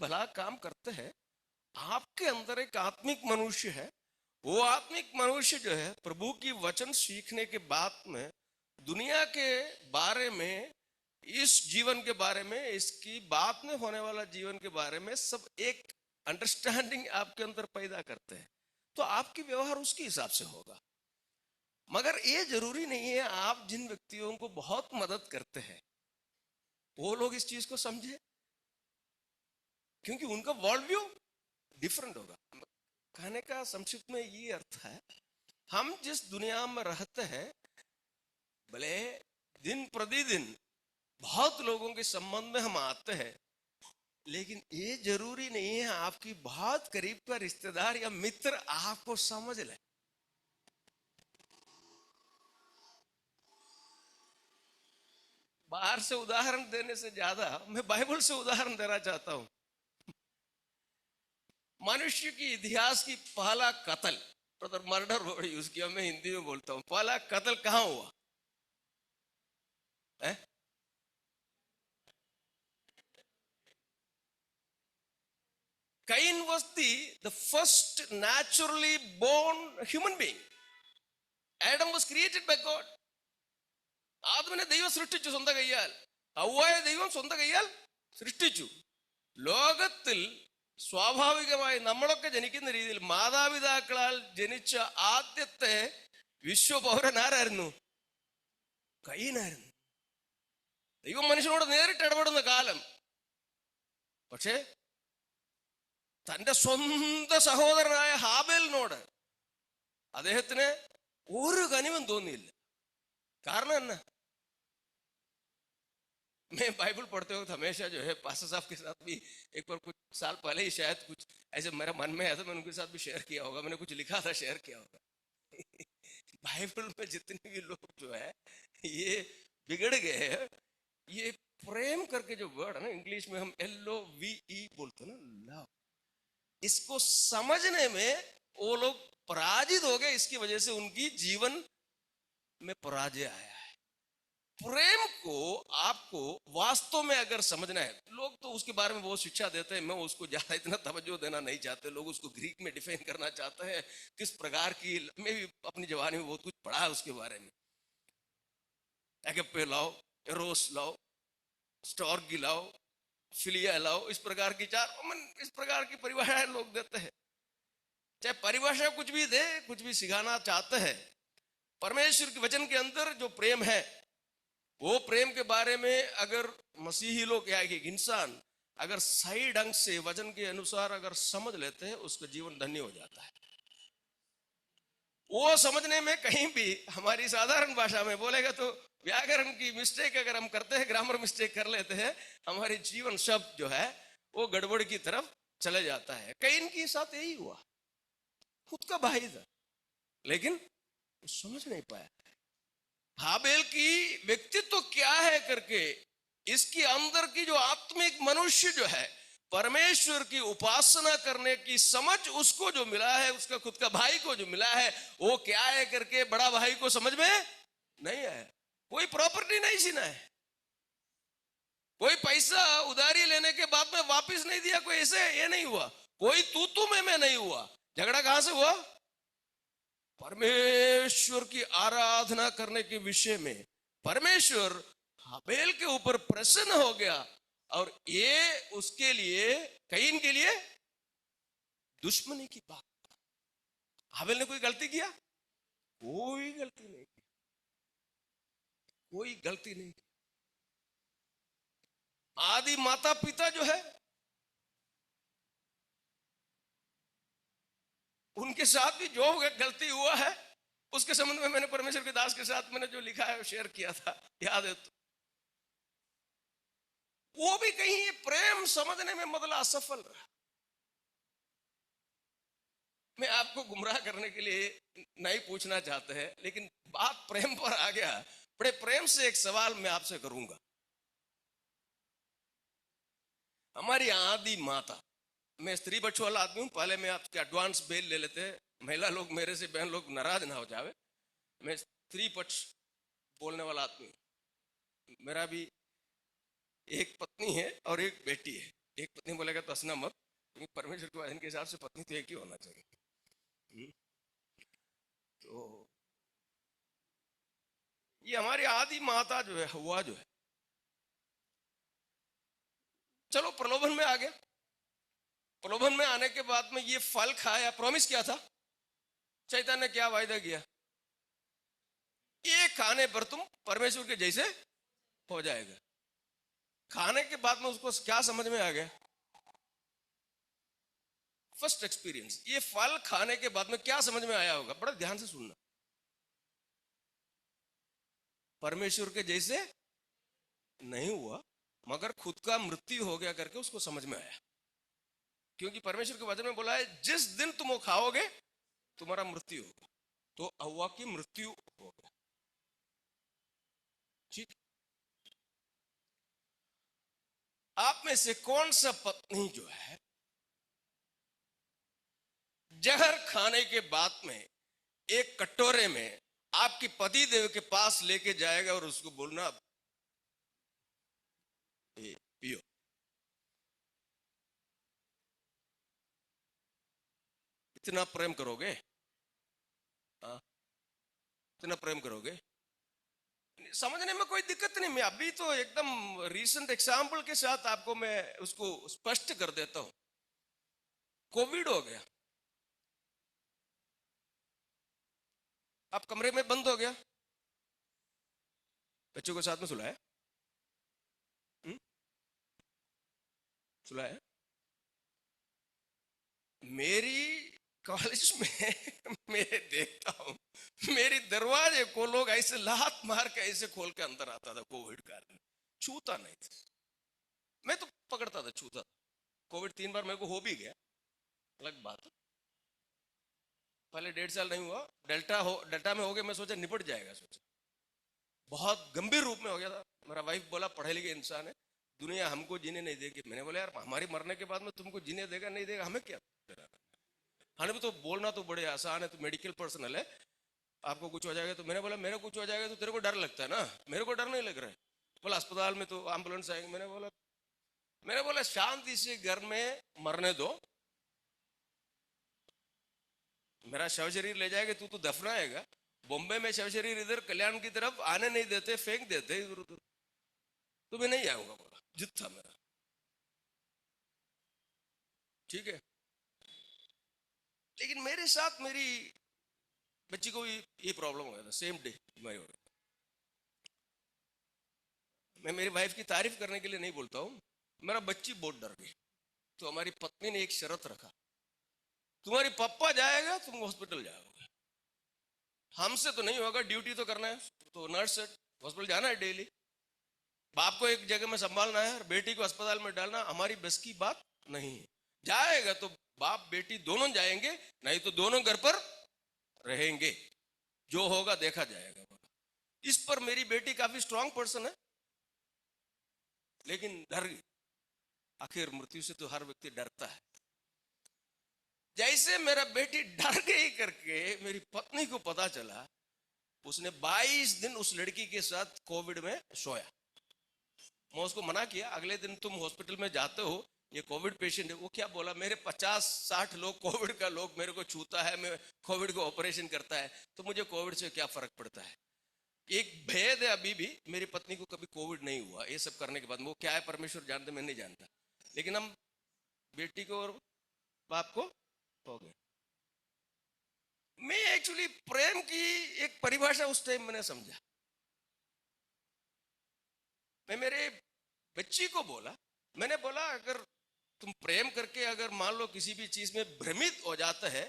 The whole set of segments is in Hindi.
भला काम करते हैं, आपके अंदर एक आत्मिक मनुष्य है। वो आत्मिक मनुष्य जो है प्रभु की वचन सीखने के बाद में दुनिया के बारे में, इस जीवन के बारे में, इसकी बाद में होने वाला जीवन के बारे में सब एक अंडरस्टैंडिंग आपके अंदर पैदा करते हैं, तो आपकी व्यवहार उसके हिसाब से होगा। मगर ये जरूरी नहीं है आप जिन व्यक्तियों को बहुत मदद करते हैं वो लोग इस चीज को समझे, क्योंकि उनका वर्ल्ड व्यू डिफरेंट होगा। कहने का संक्षिप्त में ये अर्थ है, हम जिस दुनिया में रहते हैं, भले दिन प्रतिदिन बहुत लोगों के संबंध में हम आते हैं, लेकिन ये जरूरी नहीं है आपकी बहुत करीब का रिश्तेदार या मित्र आपको समझ ले। बाहर से उदाहरण देने से ज्यादा मैं बाइबल से उदाहरण देना चाहता हूं। मनुष्य की इतिहास की पहला कत्ल, ब्रदर मर्डर वर्ड यूज किया, मैं हिंदी में बोलता हूं, पहला कत्ल कहां हुआ है? Cain was the first naturally born human being. Adam was created by God. ആദമിനെ ദൈവം സൃഷ്ടിച്ചു സ്വന്തം കയ്യാൽ, ഹവ്വായെ ദൈവം സ്വന്തം കയ്യാൽ സൃഷ്ടിച്ചു. ലോകത്തിൽ സ്വാഭാവികമായി നമ്മളൊക്കെ ജനിക്കുന്ന രീതിയിൽ മാതാപിതാക്കളാൽ ജനിച്ച ആദ്യത്തെ വിശ്വപൗരൻ ആരായിരുന്നു? കയീനായിരുന്നു. ദൈവം മനുഷ്യനോട് നേരിട്ട് ഇടപെടുന്ന കാലം. പക്ഷേ തന്റെ സ്വന്തം സഹോദരനായ ഹാബേലിനോട് അദ്ദേഹത്തിന് ഒരു കനിവും തോന്നിയില്ല. कारण है ना, मैं बाइबल पढ़ते वक्त हमेशा जो है पास्टर साहब के साथ भी एक बार कुछ साल पहले ही शायद कुछ ऐसे मेरा मन में आया था, मैंने उनके साथ भी शेयर किया होगा, मैंने कुछ लिखा था, शेयर किया होगा। बाइबल में जितने भी लोग जो है ये बिगड़ गए हैं, ये प्रेम करके जो वर्ड है ना, इंग्लिश में हम LOVE बोलते हैं ना, लव, इसको समझने में वो लोग पराजित हो गए। इसकी वजह से उनकी जीवन में पराजय आया है। प्रेम को आपको वास्तव में अगर समझना है, लोग तो उसके बारे में बहुत शिक्षा देते हैं, मैं उसको ज्यादा इतना तवज्जो देना नहीं चाहते। लोग उसको ग्रीक में डिफाइन करना चाहते हैं, किस प्रकार की, मैं भी अपनी जवानी में बहुत कुछ पढ़ा है उसके बारे में। एगेपे लाओ, एरोस लाओ, स्टोर्गी लाओ, फिलिया लाओ, इस प्रकार की इस प्रकार की परिभाषाएं लोग देते हैं। चाहे परिभाषा कुछ भी दे, कुछ भी सिखाना चाहते हैं, परमेश्वर के वचन के अंदर जो प्रेम है, वो प्रेम के बारे में अगर मसीही लोग या एक इंसान अगर सही ढंग से वचन के अनुसार अगर समझ लेते हैं, उसका जीवन धन्य हो जाता है। वो समझने में कहीं भी हमारी साधारण भाषा में बोलेगा तो व्याकरण की मिस्टेक अगर हम करते हैं, ग्रामर मिस्टेक कर लेते हैं, हमारे जीवन शब्द जो है वो गड़बड़ की तरफ चले जाता है। कैन के साथ यही हुआ, खुद का भाई था लेकिन समझ नहीं पाया हाबेल की व्यक्तित्व तो क्या है करके। इसके अंदर की जो आत्मिक मनुष्य जो है, परमेश्वर की उपासना करने की समझ उसको जो मिला है, उसका खुद का भाई को जो मिला है, वो क्या है करके बड़ा भाई को समझ में नहीं आया। कोई प्रॉपर्टी नहीं छीना है, कोई पैसा उधारी लेने के बाद में वापस नहीं दिया, कोई ऐसे ये नहीं हुआ, कोई तू में नहीं हुआ। झगड़ा कहां से हुआ? परमेश्वर की आराधना करने के विषय में परमेश्वर हाबेल के ऊपर प्रसन्न हो गया, और ये उसके लिए, कैन के लिए दुश्मनी की बात। हाबेल ने कोई गलती किया? कोई गलती नहीं की, कोई गलती नहीं की। आदि माता पिता जो है उनके साथ भी जो गलती हुआ है, उसके संबंध में मैंने परमेश्वर के दास के साथ मैंने जो लिखा है शेयर किया था, याद है तो? वो भी कहीं प्रेम समझने में मतलब असफल रहा। मैं आपको गुमराह करने के लिए नहीं पूछना चाहते हैं, लेकिन बात प्रेम पर आ गया। बड़े प्रेम से एक सवाल मैं आपसे करूंगा। हमारी आदि माता, मैं स्त्री पक्ष वाला आदमी हूं, पहले मैं आपके एडवांस बेल ले लेते हैं, महिला लोग मेरे से, बहन लोग नाराज ना हो जावे। मैं स्त्री पक्ष बोलने वाला आदमी हूं। मेरा भी एक पत्नी है और एक बेटी है, एक पत्नी बोलेगा तो हंसना मत, क्योंकि परमेश्वर के वचन के हिसाब से पत्नी तो एक ही होना चाहिए। हम्म, तो ये हमारी आदि माता जो है, हवा जो है, चलो प्रलोभन में आ गया। प्रलोभन में आने के बाद में ये फल खाया, प्रॉमिस किया था, शैतान ने क्या वायदा किया, ये खाने पर तुम परमेश्वर के जैसे हो जाएगा। खाने के बाद में उसको क्या समझ में आ गया? फर्स्ट एक्सपीरियंस, ये फल खाने के बाद में क्या समझ में आया होगा? बड़ा ध्यान से सुनना। परमेश्वर के जैसे नहीं हुआ, मगर खुद का मृत्यु हो गया करके उसको समझ में आया। क्योंकि परमेश्वर के वचन में बोला है, जिस दिन तुम वो खाओगे तुम्हारा मृत्यु होगा। तो हव्वा की मृत्यु हो गया। ठीक। आप में से कौन सा पत्नी जो है जहर खाने के बाद में एक कटोरे में आपकी पति देव के पास लेके जाएगा और उसको बोलना, पियो? इतना प्रेम करोगे? हाँ, इतना प्रेम करोगे? समझने में कोई दिक्कत नहीं। मैं अभी तो एकदम रीसेंट एग्जाम्पल के साथ आपको मैं उसको स्पष्ट कर देता हूं। कोविड हो गया, आप कमरे में बंद हो गया, बच्चों को साथ में सुलाया? हम्म? सुलाया? मेरी कॉलेज में मैं देखता हूं, मेरी दरवाजे को लोग ऐसे लात मार के ऐसे खोल के अंदर आता था कोविड काल में। छूता नहीं था, मैं तो पकड़ता था, छूता था। कोविड 3 बार मेरे को हो भी गया, अलग बात है। पहले 1.5 साल नहीं हुआ, डेल्टा में हो गया, मैं सोचा निपट जाएगा, सोचा। बहुत गंभीर रूप में हो गया था। मेरा वाइफ बोला, पढ़े लिखे इंसान है, दुनिया हमको जीने नहीं देगी। मैंने बोला, यार हमारी मरने के बाद में तुमको जीने देगा नहीं देगा, हमें क्या? हमें तो बोलना तो बड़े आसान है, तो मेडिकल पर्सनल है, आपको कुछ हो जाएगा तो। मैंने बोला, मेरे कुछ हो जाएगा तो तेरे को डर लगता है ना, मेरे को डर नहीं लग रहा है। बोला, अस्पताल में तो एम्बुलेंस आएंगे। मैंने बोला शांति से घर में मरने दो, मेरा शव शरीर ले जाएगा, तू तो दफनाएगा। बॉम्बे में शव शरीर इधर कल्याण की तरफ आने नहीं देते, फेंक देते इधर उधर, तो मैं नहीं आऊंगा। बोला, जिद था मेरा। ठीक है, लेकिन मेरे साथ मेरी बच्ची को भी ये प्रॉब्लम हो गया था, सेम डे बीमारी हो गई। मैं मेरी वाइफ की तारीफ करने के लिए नहीं बोलता हूँ, मेरा बच्ची बहुत डर गई। तो हमारी पत्नी ने एक शर्त रखा, तुम्हारी पापा जाएगा तुम हॉस्पिटल जाओगे, हमसे तो नहीं होगा, ड्यूटी तो करना है। तो नर्स से हॉस्पिटल जाना है डेली, बाप को एक जगह में संभालना है और बेटी को अस्पताल में डालना हमारी बस की बात नहीं है। जाएगा तो बाप बेटी दोनों जाएंगे, नहीं तो दोनों घर पर रहेंगे, जो होगा देखा जाएगा। इस पर मेरी बेटी काफी स्ट्रांग पर्सन है, लेकिन डर गई। आखिर मृत्यु से तो हर व्यक्ति डरता है। जैसे मेरा बेटी डर गई करके मेरी पत्नी को पता चला, उसने 22 दिन उस लड़की के साथ कोविड में सोया। मैं उसको मना किया, अगले दिन तुम हॉस्पिटल में जाते हो, ये कोविड पेशेंट है। वो क्या बोला, मेरे 50-60 लोग कोविड का लोग मेरे को छूता है, मैं कोविड को ऑपरेशन करता है, तो मुझे कोविड से क्या फर्क पड़ता है। एक भेद है, अभी भी मेरी पत्नी को कभी कोविड नहीं हुआ। ये सब करने के बाद वो क्या है, परमेश्वर जानते, मैं नहीं जानता, लेकिन हम बेटी को और बाप को हो गए। मैं एक्चुअली प्रेम की एक परिभाषा उस टाइम मैंने समझा। मैं मेरे बच्ची को बोला, मैंने बोला, अगर तुम प्रेम करके अगर मान लो किसी भी चीज में भ्रमित हो जाता है,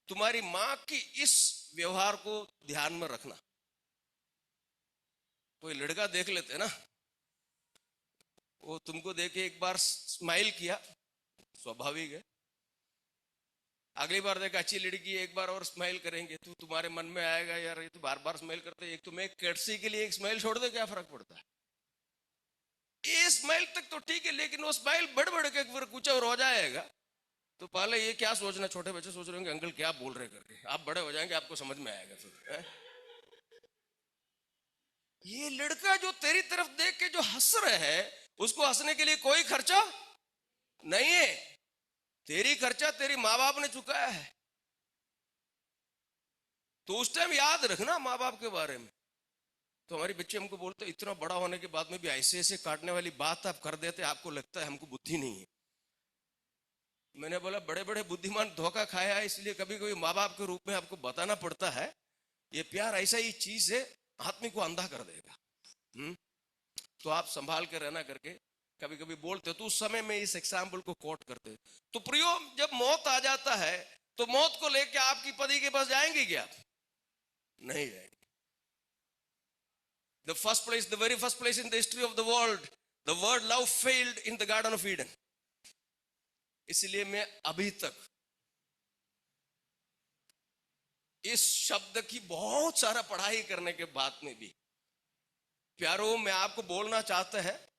तुम्हारी मां की इस व्यवहार को ध्यान में रखना। कोई लड़का देख लेते ना, वो तुमको देखे एक बार स्माइल किया, स्वाभाविक है। अगली बार देखा अच्छी लड़की एक बार और स्माइल करेंगे, तो तुम्हारे मन में आएगा, यार ये तो बार बार स्माइल करते, एक तो मैं कर्टसी के लिए एक स्माइल छोड़ दे, क्या फर्क पड़ता है। ये स्माइल तक तो ठीक है, लेकिन वो स्माइल बढ़ बढ़ के फिर कुछ और हो जाएगा, तो पहले ये क्या सोचना, छोटे बच्चे सोच रहे होंगे अंकल क्या बोल रहे करके, आप बड़े हो जाएंगे आपको समझ में आएगा फिर है? ये लड़का जो तेरी तरफ देख के जो हंस रहे है, उसको हंसने के लिए कोई खर्चा नहीं है। तेरी खर्चा तेरी माँ बाप ने चुकाया है, तो उस टाइम याद रखना माँ बाप के बारे में। तो हमारी बच्चे हमको बोलते इतना बड़ा होने के बाद में भी ऐसे ऐसे काटने वाली बात आप कर देते, आपको लगता है हमको बुद्धि नहीं है। मैंने बोला बड़े बड़े बुद्धिमान धोखा खाया है, इसलिए कभी कभी माँ बाप के रूप में आपको बताना पड़ता है। ये प्यार ऐसा ही चीज है, आदमी को अंधा कर देगा। तो आप संभाल के रहना करके कभी कभी बोलते हो, तो उस समय में इस एग्जाम्पल को कोट करते। तो प्रियो, जब मौत आ जाता है तो मौत को लेकर आपकी पति के पास जाएंगे क्या? नहीं जाएंगे। The first place, the very first place in the history of the world, the word love failed in the Garden of Eden. इसलिए मैं अभी तक इस शब्द की बहुत सारा पढ़ाई करने के बाद में भी, प्यारो, मैं आपको बोलना चाहता है,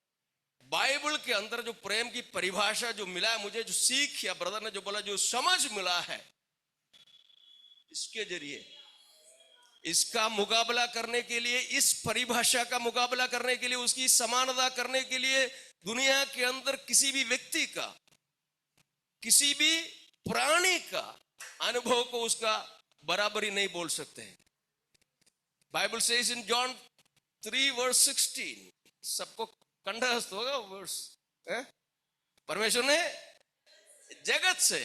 बाइबल के अंदर जो प्रेम की परिभाषा जो मिला है मुझे, जो सीख या ब्रदर ने जो बोला, जो समझ मिला है, इसके जरिए इसका मुकाबला करने के लिए, इस परिभाषा का मुकाबला करने के लिए, उसकी समानता करने के लिए दुनिया के अंदर किसी भी व्यक्ति का, किसी भी प्राणी का अनुभव को उसका बराबरी नहीं बोल सकते हैं। बाइबल सेज इन जॉन 3:16, सबको कंठस्थ होगा वर्स, परमेश्वर ने जगत से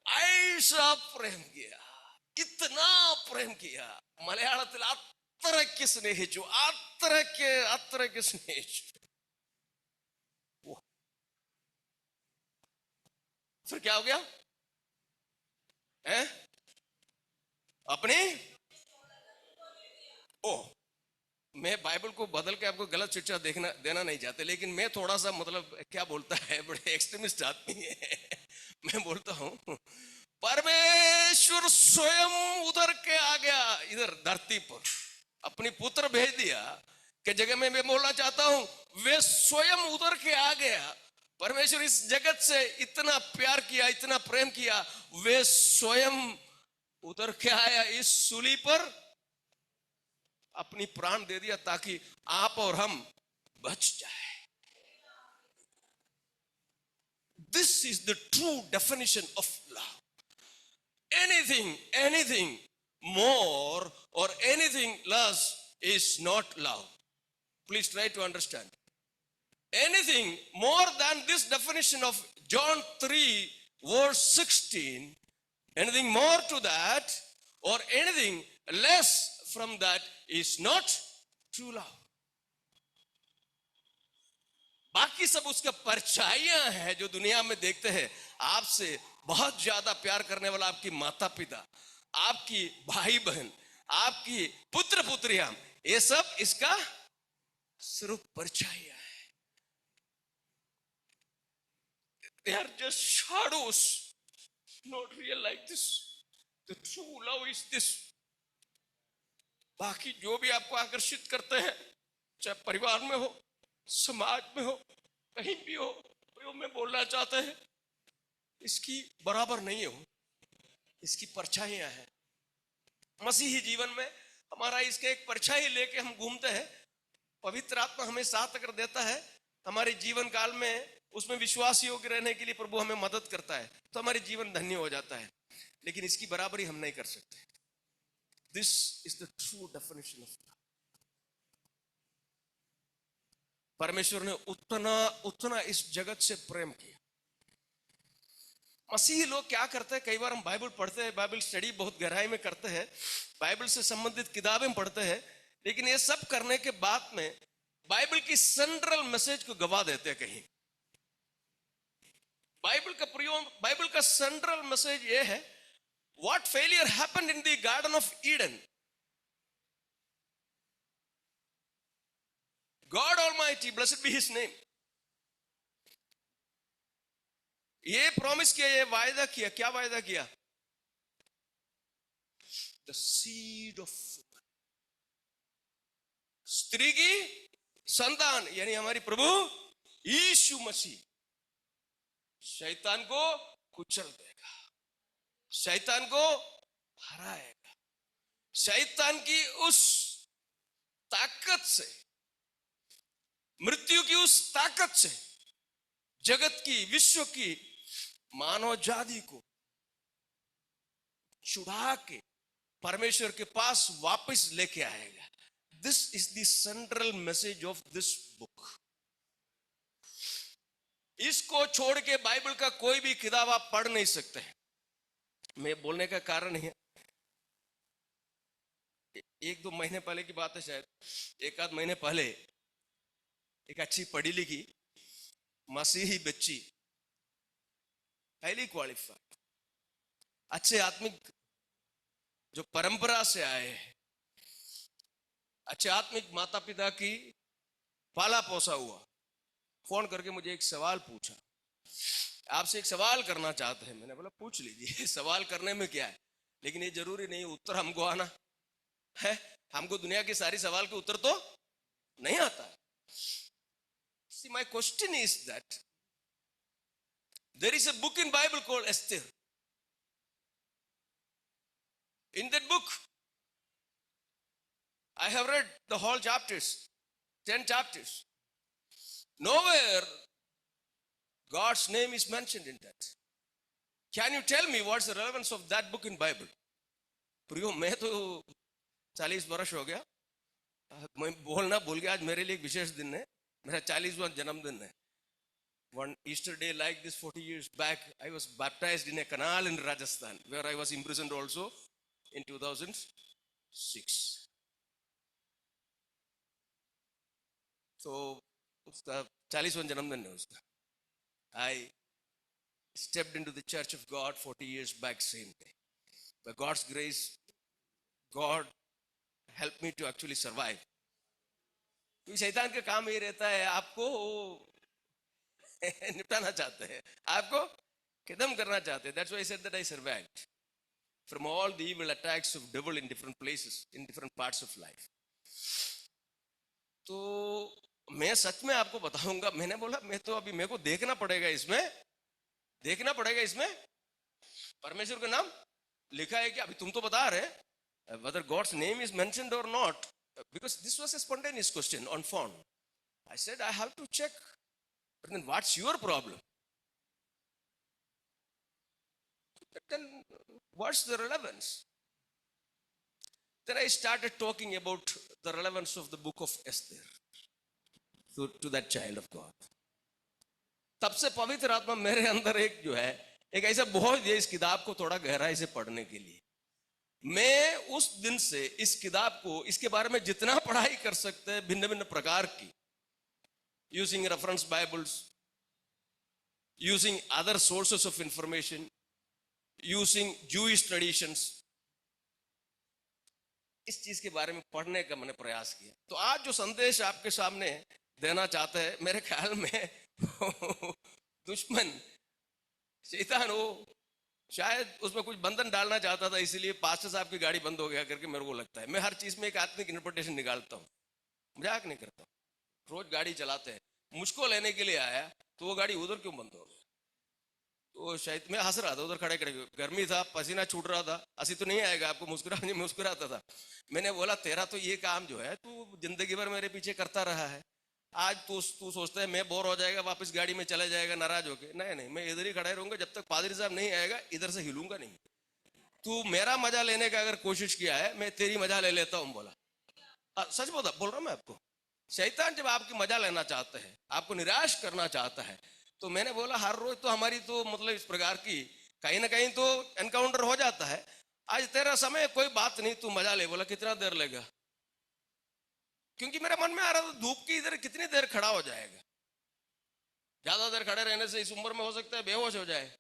ऐसा प्रेम किया, इतना प्रेम किया, മലയാളത്തിൽ അത്രയ്ക്ക് സ്നേഹിച്ചു, അത്രയ്ക്ക് സ്നേഹിച്ചു। फिर क्या हो गया? अपने ओ, मैं बाइबल को बदल के आपको गलत शिक्षा देना नहीं चाहते, लेकिन मैं थोड़ा सा मतलब क्या बोलता है, बड़े एक्सट्रीमिस्ट आदमी है। मैं बोलता हूं परमेश्वर स्वयं उधर के आ गया, इधर धरती पर अपनी पुत्र भेज दिया कि जगह में मैं बोलना चाहता हूं, वे स्वयं उधर के आ गया। परमेश्वर इस जगत से इतना प्यार किया, इतना प्रेम किया, वे स्वयं उतर के आया, इस सूली पर अपनी प्राण दे दिया ताकि आप और हम बच जाए। This is the true definition of love. anything more or anything less is not love. Please try to understand. Anything more than this definition of John 3:16, anything more to that or anything less from that is not true love. बाकी सब उसका परछाइयां हैं जो दुनिया में देखते हैं। आपसे बहुत ज्यादा प्यार करने वाला आपकी माता पिता, आपकी भाई बहन, आपकी पुत्र पुत्रियां, ये सब इसका सिर्फ परछाइयां है। They are just shadows, not real like this. The true love is this. बाकी जो भी आपको आकर्षित करते हैं, चाहे परिवार में हो, समाज में हो, कहीं भी हो, तो मैं बोलना चाहता है इसकी बराबर नहीं हो, इसकी परछाइयां हैं। मसीही जीवन में हमारा इसके एक परछाई लेके हम घूमते हैं। पवित्र आत्मा हमें साथ अगर देता है हमारे जीवन काल में, उसमें विश्वास योग्य रहने के लिए प्रभु हमें मदद करता है, तो हमारे जीवन धन्य हो जाता है। लेकिन इसकी बराबरी हम नहीं कर सकते। This is the true definition of love. परमेश्वर ने उतना इस जगत से प्रेम किया। मसीही लोग क्या करते हैं, कई बार हम बाइबल पढ़ते हैं, बाइबल स्टडी बहुत गहराई में करते हैं, बाइबल से संबंधित किताबें पढ़ते हैं, लेकिन ये सब करने के बाद में बाइबल की सेंट्रल मैसेज को गवा देते हैं कहीं। बाइबल का सेंट्रल मैसेज ये है, what failure happened in the garden of Eden. God almighty, blessed be his name, ये प्रॉमिस किया, ये वायदा किया। क्या वायदा किया? द सीड ऑफ स्त्री की संतान, यानी हमारी प्रभु यीशु मसीह शैतान को कुचल देगा, शैतान को हराएगा। शैतान की उस ताकत से, मृत्यु की उस ताकत से जगत की, विश्व की मानव जाति को छुड़ा के परमेश्वर के पास वापस लेके आएगा। This is the central message of this book. इसको छोड़ के बाइबल का कोई भी किताब आप पढ़ नहीं सकते हैं। मैं बोलने का कारण है, एक दो महीने पहले की बात है, शायद एक आध महीने पहले एक अच्छी पढ़ी लिखी मसीही बच्ची, हाईली क्वालिफाइड, अच्छे आत्मिक जो परंपरा से आए हैं, अच्छे आत्मिक माता पिता की पाला पोसा हुआ, फोन करके मुझे एक सवाल पूछा, आपसे एक सवाल करना चाहते हैं। मैंने बोला पूछ लीजिए, सवाल करने में क्या है, लेकिन ये जरूरी नहीं उत्तर हमको आना है। हमको दुनिया के सारी सवाल के उत्तर तो नहीं आता। See, my question is that there is a book in Bible called Esther. In that book, I have read the whole chapters, 10 chapters. Nowhere God's name is mentioned in that. Can you tell me what's the relevance of that book in Bible? प्रियो, मैं तो 40 वर्ष हो गया, मैं बोलना भूल गया। आज मेरे लिए एक विशेष दिन है, मेरा 40वां जन्मदिन है। One Easter day like this 40 years back, I was baptized in a canal in Rajasthan, where I was imprisoned also in 2006. So उसका 40वां जन्मदिन है उसका। I stepped into the church of God 40 years back same day. By God's grace, God helped me to actually survive. तो शैतान का काम ये रहता है, आपको निपटाना चाहते हैं, आपको खत्म करना चाहते हैं। That's why I said that I survived from all the evil attacks of devil in different places, in different parts of life. तो मैं सच में आपको बताऊंगा, मैंने बोला मैं तो अभी मेरे को देखना पड़ेगा इसमें, देखना पड़ेगा इसमें परमेश्वर का नाम लिखा है कि अभी तुम तो बता रहे whether God's name is mentioned or not, because this was a spontaneous question on phone. I said I have to check, but then what's your problem? But then what's the relevance? Then I started talking about the relevance of the book of Esther to that child of God. तब से पवित्र आत्मा मेरे अंदर एक जो है, एक ऐसा बहुत है इस किताब को थोड़ा गहराई से पढ़ने के लिए। मैं उस दिन से इस किताब को, इसके बारे में जितना पढ़ाई कर सकते हैं भिन्न भिन्न प्रकार की, using reference Bibles, using other sources of information, using Jewish traditions, इस चीज के बारे में पढ़ने का मैंने प्रयास किया। तो आज जो संदेश आपके सामने देना चाहते हैं, मेरे ख्याल में दुश्मन शैतान वो शायद उसमें कुछ बंधन डालना चाहता था, इसीलिए पास्टर साहब की गाड़ी बंद हो गया करके मेरे को लगता है। मैं हर चीज में एक आत्मिक इंटरप्रिटेशन निकालता हूँ, मजाक नहीं करता। रोज गाड़ी चलाते हैं, मुझको लेने के लिए आया तो वो गाड़ी उधर क्यों बंद हो गई? तो शायद मैं हंस रहा था, उधर खड़े खड़े, गर्मी था, पसीना छूट रहा था, हंसी तो नहीं आएगा आपको, मुस्कुराता था। मैंने बोला तेरा तो ये काम जो है तू जिंदगी भर मेरे पीछे करता रहा है, आज तू सोचता है मैं बोर हो जाएगा वापस गाड़ी में चला जाएगा नाराज होके। नहीं नहीं, मैं इधर ही खड़ा रहूंगा जब तक पादरी साहब नहीं आएगा, इधर से हिलूंगा नहीं। तू मेरा मजा लेने का अगर कोशिश किया है, मैं तेरी मजा ले लेता हूं। बोला सच बोल रहा हूं मैं आपको। शैतान जब आपकी मजा लेना चाहता है, आपको निराश करना चाहता है, तो मैंने बोला हर रोज तो हमारी तो मतलब इस प्रकार की कहीं ना कहीं तो एनकाउंटर हो जाता है। आज तेरा समय, कोई बात नहीं, तू मजा ले। बोला कितना देर लेगा? क्योंकि मेरे मन में आ रहा था धूप की इधर कितनी देर खड़ा हो जाएगा, ज्यादा देर खड़े रहने से इस उम्र में हो सकता है बेहोश हो जाए।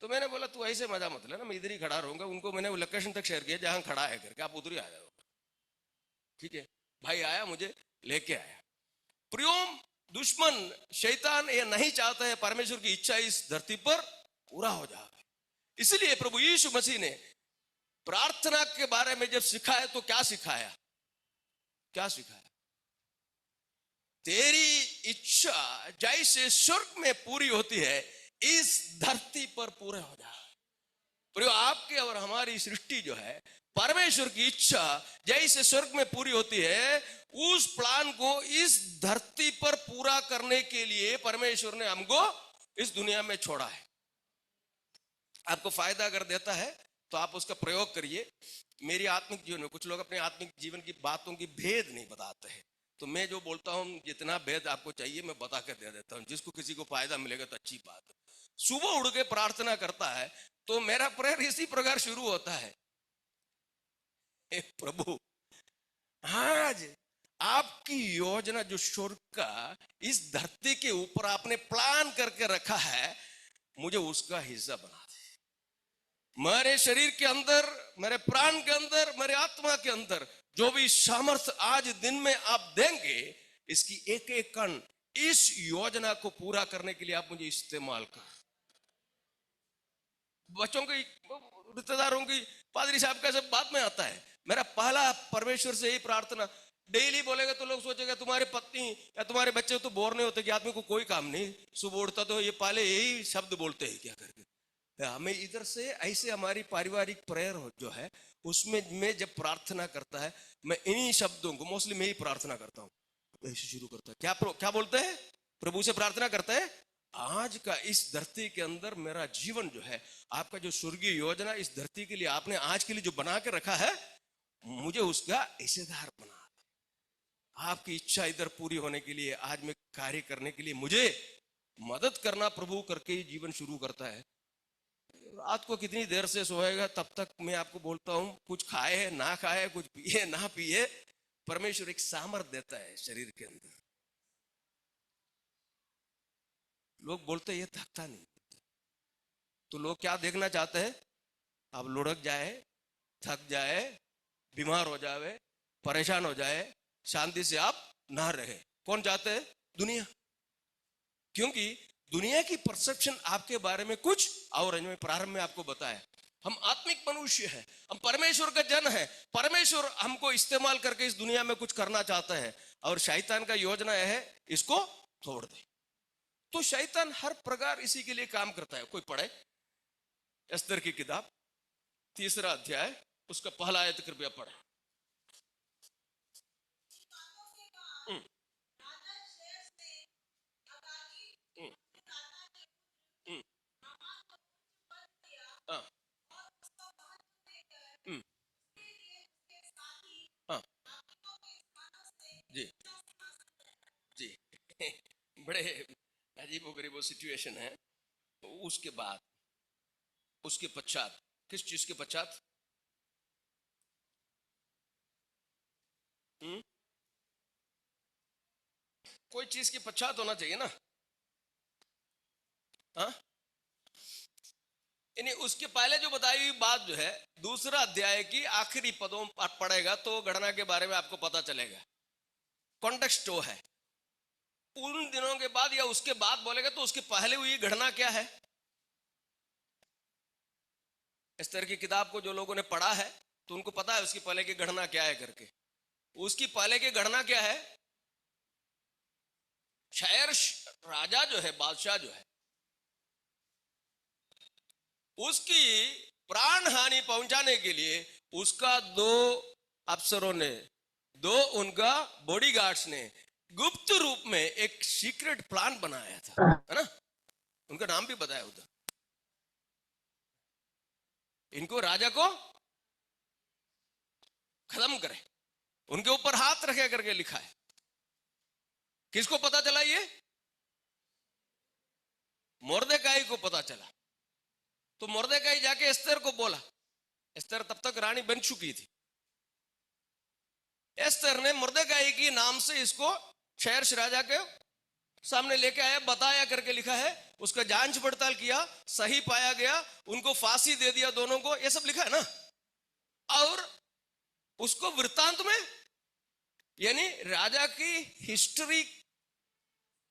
तो मैंने बोला तू ऐसे मजा मत लेना, मैं इधर ही खड़ा रहूंगा। उनको मैंने लोकेशन तक शेयर किया जहां खड़ा है करके, आप उधर ही आ जाओ। ठीक है भाई, आया मुझे लेके आया। प्रियोम, दुश्मन शैतान ये नहीं चाहता है परमेश्वर की इच्छा इस धरती पर पूरा हो जाए। इसलिए प्रभु यीशु मसीह ने प्रार्थना के बारे में जब सिखाया तो क्या सिखाया? क्या सिखाया? तेरी इच्छा जैसे स्वर्ग में पूरी होती है इस धरती पर पूरे हो जाए। प्रियो, आपके और हमारी सृष्टि जो है, परमेश्वर की इच्छा जैसे स्वर्ग में पूरी होती है, उस प्लान को इस धरती पर पूरा करने के लिए परमेश्वर ने हमको इस दुनिया में छोड़ा है। आपको फायदा अगर देता है तो आप उसका प्रयोग करिए। मेरी आत्मिक जीवन में कुछ लोग अपने आत्मिक जीवन की बातों की भेद नहीं बताते हैं, तो मैं जो बोलता हूं जितना भेद आपको चाहिए मैं बता कर दे देता हूं। जिसको किसी को फायदा मिलेगा तो अच्छी बात है। सुबह उठ के प्रार्थना करता है तो मेरा प्रेयर इसी प्रकार शुरू होता है, हे प्रभु आज आपकी योजना जो स्वर्ग का इस धरती के ऊपर आपने प्लान करके रखा है, मुझे उसका हिस्सा बना दे। मेरे शरीर के अंदर, मेरे प्राण के अंदर, मेरे आत्मा के अंदर जो भी सामर्थ आज दिन में आप देंगे, इसकी एक एक कण इस योजना को पूरा करने के लिए आप मुझे इस्तेमाल कर। बच्चों की, रिश्तेदारों की, पादरी साहब का सब बाद में आता है। मेरा पहला परमेश्वर से यही प्रार्थना, डेली बोलेगा तो लोग सोचेगा तुम्हारे पत्नी या तुम्हारे बच्चे तो बोर नहीं होते कि आदमी को कोई काम नहीं, सुबह उठता तो ये पहले यही शब्द बोलते हैं क्या करके। हमें इधर से ऐसे हमारी पारिवारिक प्रेयर जो है उसमें मैं जब प्रार्थना करता है, मैं इन्हीं शब्दों को मोस्टली मैं ही प्रार्थना करता हूँ। ऐसे शुरू करता है, क्या बोलते हैं, प्रभु से प्रार्थना करता है, आज का इस धरती के अंदर मेरा जीवन जो है, आपका जो स्वर्गीय योजना इस धरती के लिए आपने आज के लिए जो बना के रखा है, मुझे उसका हिस्सेदार बना। आपकी इच्छा इधर पूरी होने के लिए, आज में कार्य करने के लिए मुझे मदद करना प्रभु करके ही जीवन शुरू करता है। रात को कितनी देर से सोएगा तब तक मैं आपको बोलता हूं, कुछ खाए ना खाए, कुछ पिए ना पिए, परमेश्वर एक सामर्थ देता है शरीर के अंदर। लोग बोलते ये थकता नहीं, तो लोग क्या देखना चाहते हैं, आप लुढ़क जाए, थक जाए, बीमार हो जाए, परेशान हो जाए, शांति से आप ना रहे। कौन चाहते हैं, दुनिया। क्योंकि दुनिया की परसेप्शन आपके बारे में कुछ और, मैं प्रारंभ में आपको बताया, हम आत्मिक मनुष्य हैं, हम परमेश्वर का जन है। परमेश्वर हमको इस्तेमाल करके इस दुनिया में कुछ करना चाहता है, और शैतान का योजना है इसको तोड़ दे। तो शैतान हर प्रकार इसी के लिए काम करता है। कोई पढ़े एस्तर की किताब 3 अध्याय, उसका पहला आयत कृपया पढ़े। हाँ हाँ जी जी बड़े अजीबो गरीबो सिचुएशन है। उसके बाद, उसके पश्चात, किस चीज के पश्चात, कोई चीज के पश्चात होना चाहिए ना, हाँ। यानी उसके पहले जो बताई हुई बात जो है, 2 अध्याय की आखिरी पदों पर पढ़ेगा तो गणना के बारे में आपको पता चलेगा। कॉन्टेक्स्ट वो है, उन दिनों के बाद या उसके बाद बोलेगा तो उसके पहले हुई गणना क्या है। एस्तर की किताब को जो लोगों ने पढ़ा है तो उनको पता है उसकी पहले की गणना क्या है करके। उसकी पहले की गणना क्या है, शायर राजा जो है, बादशाह जो है, उसकी प्राण हानि पहुंचाने के लिए उसका 2 अफसरों ने, 2 उनका बॉडीगार्ड्स ने गुप्त रूप में एक सीक्रेट प्लान बनाया था, है ना। उनका नाम भी बताया उधर। इनको राजा को खत्म करे, उनके ऊपर हाथ रखे करके लिखा है। किसको पता चला ये, मोर्देकाई को पता चला। तो मोर्देकाई जाके एस्तर को बोला, एस्तर तब तक रानी बन चुकी थी। एस्तर ने मोर्देकाई की नाम से इसको शहर राजा के सामने लेके आया, बताया करके लिखा है। उसका जांच पड़ताल किया, सही पाया गया, उनको फांसी दे दिया दोनों को, ये सब लिखा है ना। और उसको वृत्तांत में, यानी राजा की हिस्ट्री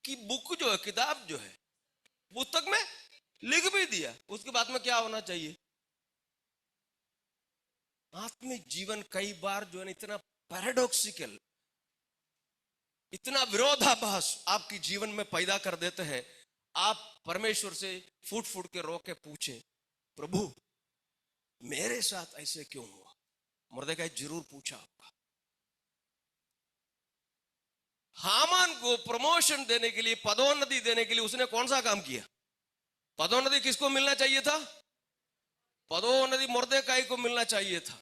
की बुक जो है, किताब जो है, पुस्तक में लिख भी दिया। उसके बाद में क्या होना चाहिए, आत्मिक जीवन कई बार जो है इतना पैराडॉक्सिकल, इतना विरोधाभास आपकी जीवन में पैदा कर देते हैं। आप परमेश्वर से फुट फुट के रो के पूछे, प्रभु मेरे साथ ऐसे क्यों हुआ। मुर्देकाई जरूर पूछा होगा। हामान को प्रमोशन देने के लिए, पदोन्नति देने के लिए उसने कौन सा काम किया, पदोन्नति किसको मिलना चाहिए था? पदोन्नति मुर्देकाई को मिलना चाहिए था।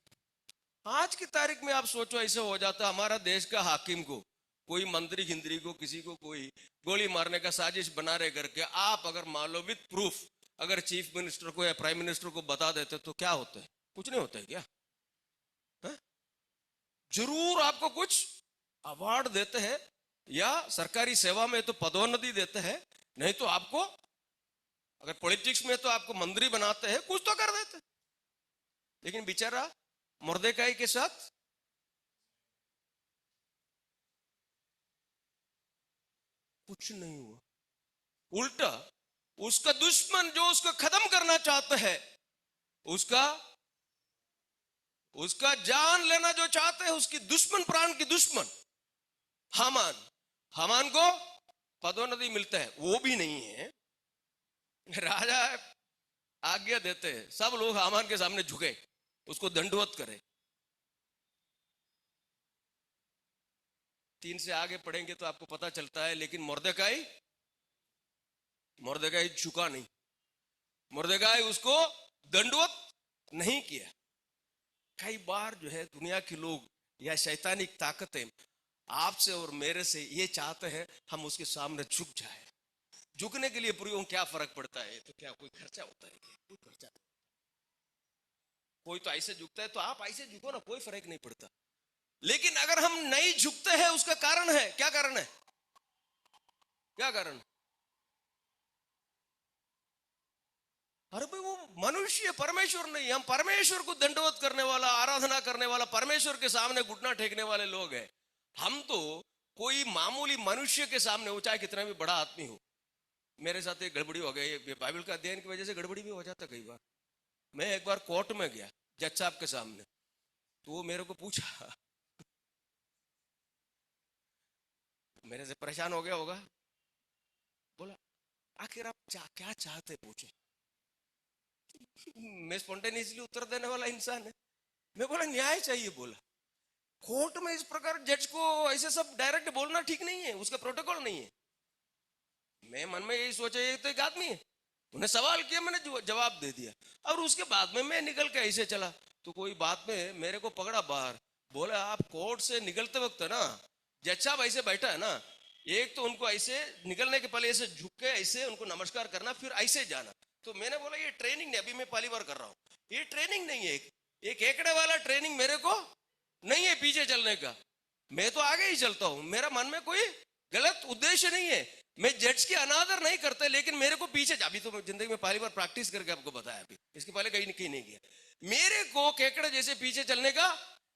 आज की तारीख में आप सोचो, ऐसे हो जाता हमारा देश का हाकिम को, कोई मंत्री हिंद्री को, किसी को कोई गोली मारने का साजिश बना रहे करके, आप अगर मान लो विद प्रूफ अगर चीफ मिनिस्टर को या प्राइम मिनिस्टर को बता देते तो क्या होता है? कुछ नहीं होता है क्या? है? जरूर आपको कुछ अवार्ड देते हैं या सरकारी सेवा में तो पदोन्नति देते हैं, नहीं तो आपको अगर पॉलिटिक्स में तो आपको मंत्री बनाते हैं, कुछ तो कर देते। लेकिन बेचारा मुर्देकाई के साथ कुछ नहीं हुआ। उल्टा उसका दुश्मन जो उसको खत्म करना चाहता है, उसका उसका जान लेना जो चाहते हैं, उसकी दुश्मन, प्राण की दुश्मन हामान, हामान को पदोन्नति मिलता है, वो भी नहीं है। राजा आज्ञा देते हैं, सब लोग हामान के सामने झुके, उसको दंडवत करे। 3 से आगे पढ़ेंगे तो आपको पता चलता है। लेकिन मुर्देकाई झुका नहीं, मुर्देकाई उसको दंडवत नहीं किया। कई बार जो है दुनिया के लोग या शैतानिक ताकतें आपसे और मेरे से ये चाहते हैं हम उसके सामने झुक जाए। झुकने के लिए पूरी क्या फर्क पड़ता है? तो क्या कोई खर्चा होता है? कोई खर्चा नहीं। कोई तो ऐसे झुकता है तो आप ऐसे झुको ना, कोई फर्क नहीं पड़ता। लेकिन अगर हम नहीं झुकते हैं, उसका कारण है, क्या कारण है? क्या कारण? अरे भाई, वो मनुष्य, परमेश्वर नहीं। हम परमेश्वर को दंडवत करने वाला, आराधना करने वाला, परमेश्वर के सामने घुटना टेकने वाले लोग हैं। हम तो कोई मामूली मनुष्य के सामने हो, चाहे कितना भी बड़ा आदमी हो। मेरे साथ एक गड़बड़ी हो गई, बाइबल का अध्ययन की वजह से गड़बड़ी भी हो जाता कई बार। मैं एक बार कोर्ट में गया जज साहब के सामने, तो वो मेरे को पूछा, मेरे से परेशान हो गया होगा, बोला आखिर आप क्या चाहते पूछे। मैं स्पॉन्टेनियसली उत्तर देने वाला इंसान है। मैं बोला न्याय चाहिए। बोला कोर्ट में इस प्रकार जज को ऐसे सब डायरेक्ट बोलना ठीक नहीं है, उसका प्रोटोकॉल नहीं है। मैं मन में यही सोचा, ये तो एक आदमी है, उन्हें सवाल किया, मैंने जवाब दे दिया। और उसके बाद में मैं निकल के ऐसे चला, तो कोई बात में मेरे को पकड़ा बाहर। बोला आप कोर्ट से निकलते वक्त ना, जज साहब ऐसे बैठा है ना, एक तो उनको ऐसे निकलने के पहले ऐसे झुक के ऐसे उनको नमस्कार करना, फिर ऐसे जाना। तो मैंने बोला ये ट्रेनिंग नहीं, अभी मैं पहली बार कर रहा हूँ, ये ट्रेनिंग नहीं है, एक एकड़े वाला ट्रेनिंग मेरे को नहीं है पीछे चलने का। मैं तो आगे ही चलता हूँ, मेरा मन में कोई गलत उद्देश्य नहीं है, मैं जज की अनादर नहीं करता। लेकिन मेरे को पीछे, अभी तो जिंदगी में पहली बार प्रैक्टिस करके आपको बताया, अभी इसके पहले कहीं नहीं किया। मेरे को केकड़े जैसे पीछे चलने का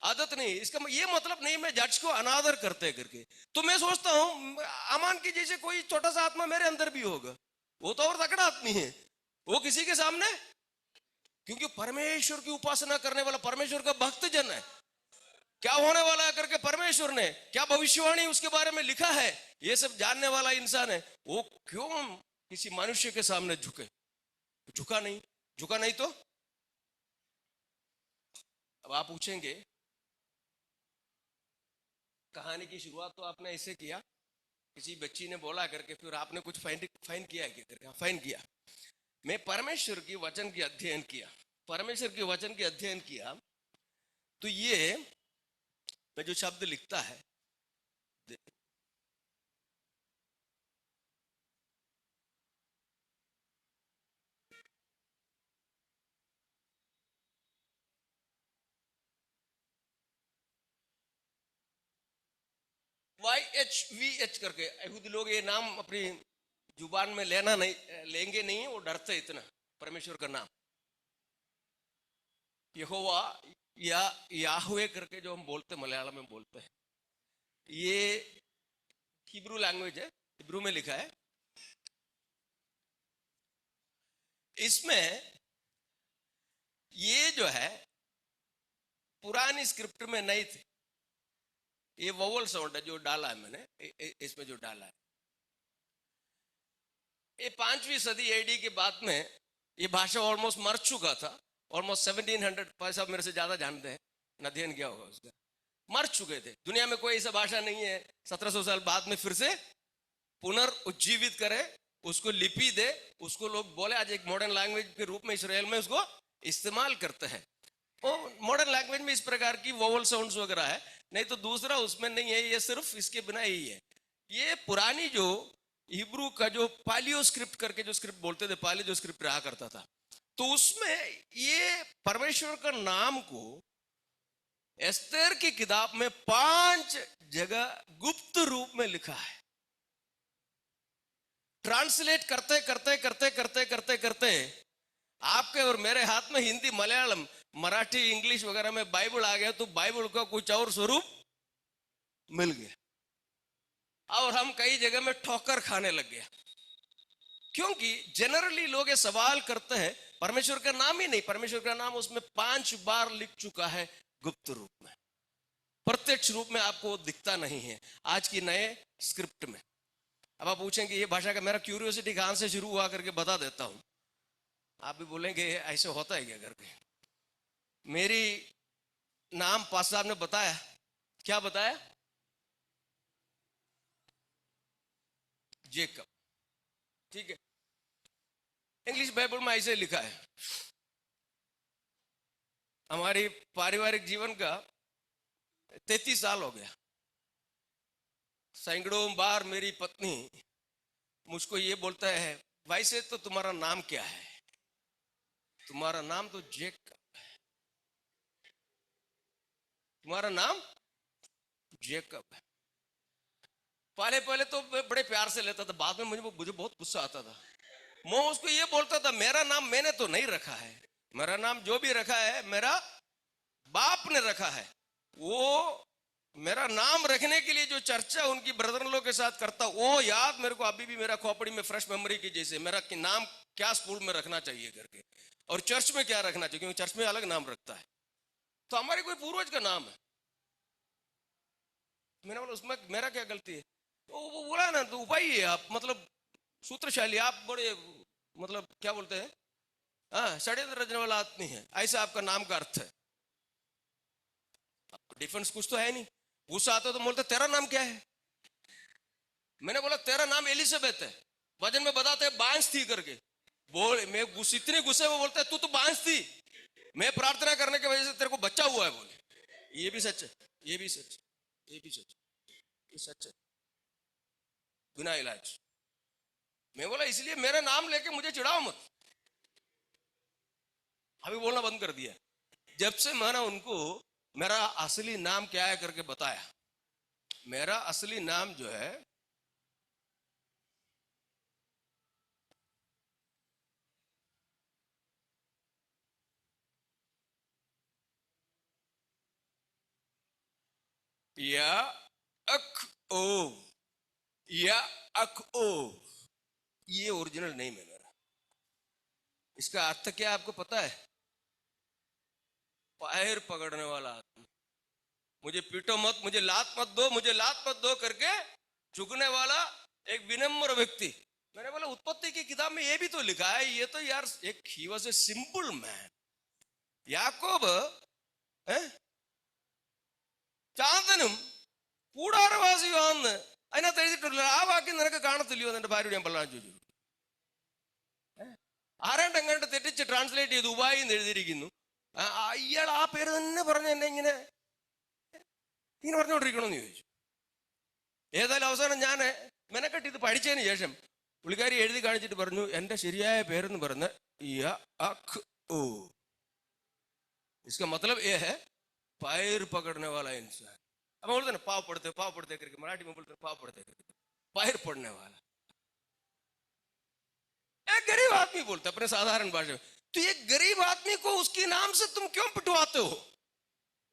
आदत नहीं। इसका ये मतलब नहीं मैं जज को अनादर करते करके। तो मैं सोचता हूँ अमान की जैसे कोई छोटा सा आत्मा मेरे अंदर भी होगा, वो तो और तगड़ा आदमी है, वो किसी के सामने, क्योंकि परमेश्वर की उपासना करने वाला परमेश्वर का भक्त जन है। क्या होने वाला है करके परमेश्वर ने क्या भविष्यवाणी उसके बारे में लिखा है, ये सब जानने वाला इंसान है। वो क्यों किसी मनुष्य के सामने झुके? झुका नहीं। झुका नहीं तो अब आप पूछेंगे कहानी की शुरुआत तो आपने ऐसे किया, किसी बच्ची ने बोला करके, फिर आपने कुछ फाइन किया है क्या करके? फाइन किया। मैं परमेश्वर की वचन की अध्ययन किया, परमेश्वर के वचन की अध्ययन किया, तो ये मैं जो शब्द लिखता है, YHVH करके, यहूदी लोग ये नाम अपनी जुबान में लेना नहीं, लेंगे नहीं, वो डरते इतना। परमेश्वर का नाम यहोवा या याहवे करके जो हम बोलते, मलयालम में बोलते हैं, ये हिब्रू लैंग्वेज है, हिब्रू में लिखा है। इसमें ये जो है पुरानी स्क्रिप्ट में नहीं थे, ये वोवल साउंड है जो डाला है मैंने, इसमें जो डाला है। ये 5वीं सदी एडी के बाद में ये भाषा ऑलमोस्ट मर चुका था। ऑलमोस्ट 1700, भाई साहब मेरे से ज्यादा जानते हैं, अध्ययन किया होगा उसका। मर चुके थे, दुनिया में कोई ऐसा भाषा नहीं है 1700 साल बाद में फिर से पुनर्उज्जीवित करे उसको लिपि दे, उसको लोग बोले आज एक मॉडर्न लैंग्वेज के रूप में इसराइल में उसको इस्तेमाल करते हैं। वो मॉडर्न लैंग्वेज में इस प्रकार की वोवल साउंड्स वगैरह है, नहीं तो दूसरा उसमें नहीं है, ये सिर्फ इसके बिना ही है। ये पुरानी जो हिब्रू का जो पालियो स्क्रिप्ट करके जो स्क्रिप्ट बोलते थे, पाली जो स्क्रिप्ट रहा करता था, तो उसमें ये परमेश्वर का नाम को एस्तेर की किताब में 5 जगह गुप्त रूप में लिखा है। ट्रांसलेट करते करते करते करते करते करते आपके और मेरे हाथ में हिंदी, मलयालम, मराठी, इंग्लिश वगैरह में बाइबल आ गया, तो बाइबल का कुछ और स्वरूप मिल गया और हम कई जगह में ठोकर खाने लग गया। क्योंकि जनरली लोग ये सवाल करते हैं, परमेश्वर का नाम ही नहीं, परमेश्वर का नाम उसमें 5 बार लिख चुका है गुप्त रूप में, प्रत्यक्ष रूप में आपको दिखता नहीं है आज की नए स्क्रिप्ट में। अब आप पूछेंगे ये भाषा का, मेरा क्यूरियोसिटी कहां से शुरू हुआ करके बता देता हूं। आप भी बोलेंगे ऐसे होता है क्या करके। मेरी नाम पास साहब ने बताया, क्या बताया? जेकब, ठीक है। इंग्लिश बाइबल में ऐसे लिखा है। हमारी पारिवारिक जीवन का 33 साल हो गया। सैकड़ों बार मेरी पत्नी मुझको ये बोलता है, वैसे तो तुम्हारा नाम क्या है? तुम्हारा नाम तो जेकब है, तुम्हारा नाम जेकब है। पहले पहले तो मैं बड़े प्यार से लेता था, बाद में मुझे बहुत गुस्सा आता था। मैं उसको ये बोलता था, मेरा नाम मैंने तो नहीं रखा है, मेरा नाम जो भी रखा है मेरा बाप ने रखा है। वो मेरा नाम रखने के लिए जो चर्चा उनकी ब्रदर इन लॉ के साथ करता, वो याद मेरे को अभी भी मेरा खोपड़ी में फ्रेश मेमोरी की जैसे, मेरा कि नाम क्या स्कूल में रखना चाहिए करके, और चर्च में क्या रखना चाहिए, क्योंकि चर्च में अलग नाम रखता है। तो हमारे कोई पूर्वज का नाम है। मैंने बोला उसमें मेरा क्या गलती है? तो वो बोला ना, तो उपाय है आप, मतलब सूत्रशाली, आप बड़े मतलब क्या बोलते हैं, हाँ, षड्यंत्र रचने वाला आदमी है, ऐसा आपका नाम का अर्थ है। डिफरेंस कुछ तो है नहीं। गुस्सा आता तो बोलते तेरा नाम क्या है? मैंने बोला तेरा नाम एलिजाबेथ है, वजन में बताते हैं बांस थी करके। बोल मैं इतने गुस्से में बोलते तू तो बांस थी, मैं प्रार्थना करने की वजह से तेरे को बच्चा हुआ है। बोले ये भी सच है, ये भी सच, ये भी सच, ये सच है, बिना इलाज। मैं बोला इसलिए मेरा नाम लेके मुझे चिढ़ाओ मत। अभी बोलना बंद कर दिया जब से मैंने उनको मेरा असली नाम क्या है करके बताया। मेरा असली नाम जो है या अक ओ, या अक ओ, ये ओरिजिनल नेम है मेरा। इसका अर्थ क्या आपको पता है? पैर पकड़ने वाला आदमी। मुझे पीटो मत, मुझे लात मत दो, मुझे लात मत दो करके झुकने वाला एक विनम्र व्यक्ति। मैंने बोला उत्पत्ति की किताब में ये भी तो लिखा है, ये तो यार एक ही was a simple man. Yakub ചാന്തനും കൂടാരവാസിയുമാണെന്ന് അതിനകത്ത് എഴുതിയിട്ടില്ല. ആ വാക്യം നിനക്ക് കാണത്തില്ലയോ? എന്റെ ഭാര്യയോട് ഞാൻ പലതാണ് ചോദിച്ചു. ആരാണ്ടെങ്ങാണ്ട് തെറ്റിച്ച് ട്രാൻസ്ലേറ്റ് ചെയ്ത് ഉബായി എന്ന് എഴുതിയിരിക്കുന്നു. ഇയാൾ ആ പേര് തന്നെ പറഞ്ഞ് എന്നെ ഇങ്ങനെ പറഞ്ഞുകൊണ്ടിരിക്കണമെന്ന് ചോദിച്ചു. ഏതായാലും അവസാനം ഞാൻ മെനക്കെട്ട് ഇത് പഠിച്ചതിന് ശേഷം പുള്ളിക്കാരി എഴുതി കാണിച്ചിട്ട് പറഞ്ഞു, എന്റെ ശരിയായ പേരെന്ന് പറഞ്ഞ इसका मतलब ये है पैर पकड़ने वाला इंसान। अब बोलते ना पाव पड़ते करके, मराठी में बोलते पाव पड़ते करके, पैर पड़ने वाला एक गरीब आदमी बोलता अपने साधारण भाषा में। तो ये गरीब आदमी को उसके नाम से तुम क्यों पिटवाते हो?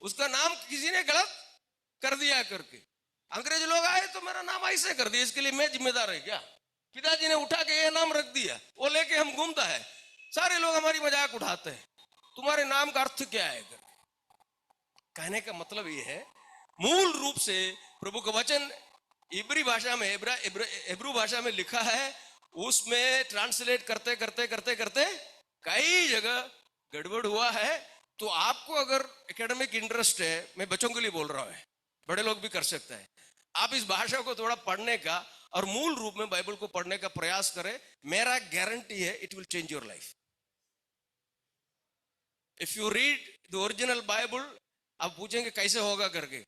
उसका नाम किसी ने गलत कर दिया करके। अंग्रेज लोग आए तो मेरा नाम ऐसे कर दिया, इसके लिए मैं जिम्मेदार है क्या? पिताजी ने उठा के ये नाम रख दिया, वो लेके हम घूमता है, सारे लोग हमारी मजाक उठाते हैं, तुम्हारे नाम का अर्थ क्या है? कहने का मतलब ये है, मूल रूप से प्रभु का वचन इब्री भाषा में, इब्रू भाषा में लिखा है, उसमें ट्रांसलेट करते करते करते करते कई जगह गड़बड़ हुआ है। तो आपको अगर एकेडमिक इंटरेस्ट है, मैं बच्चों के लिए बोल रहा हूं, बड़े लोग भी कर सकते हैं, आप इस भाषा को थोड़ा पढ़ने का और मूल रूप में बाइबल को पढ़ने का प्रयास करें, मेरा गारंटी है it will change your life. If you read the original Bible, आप पूछेंगे कैसे होगा करके,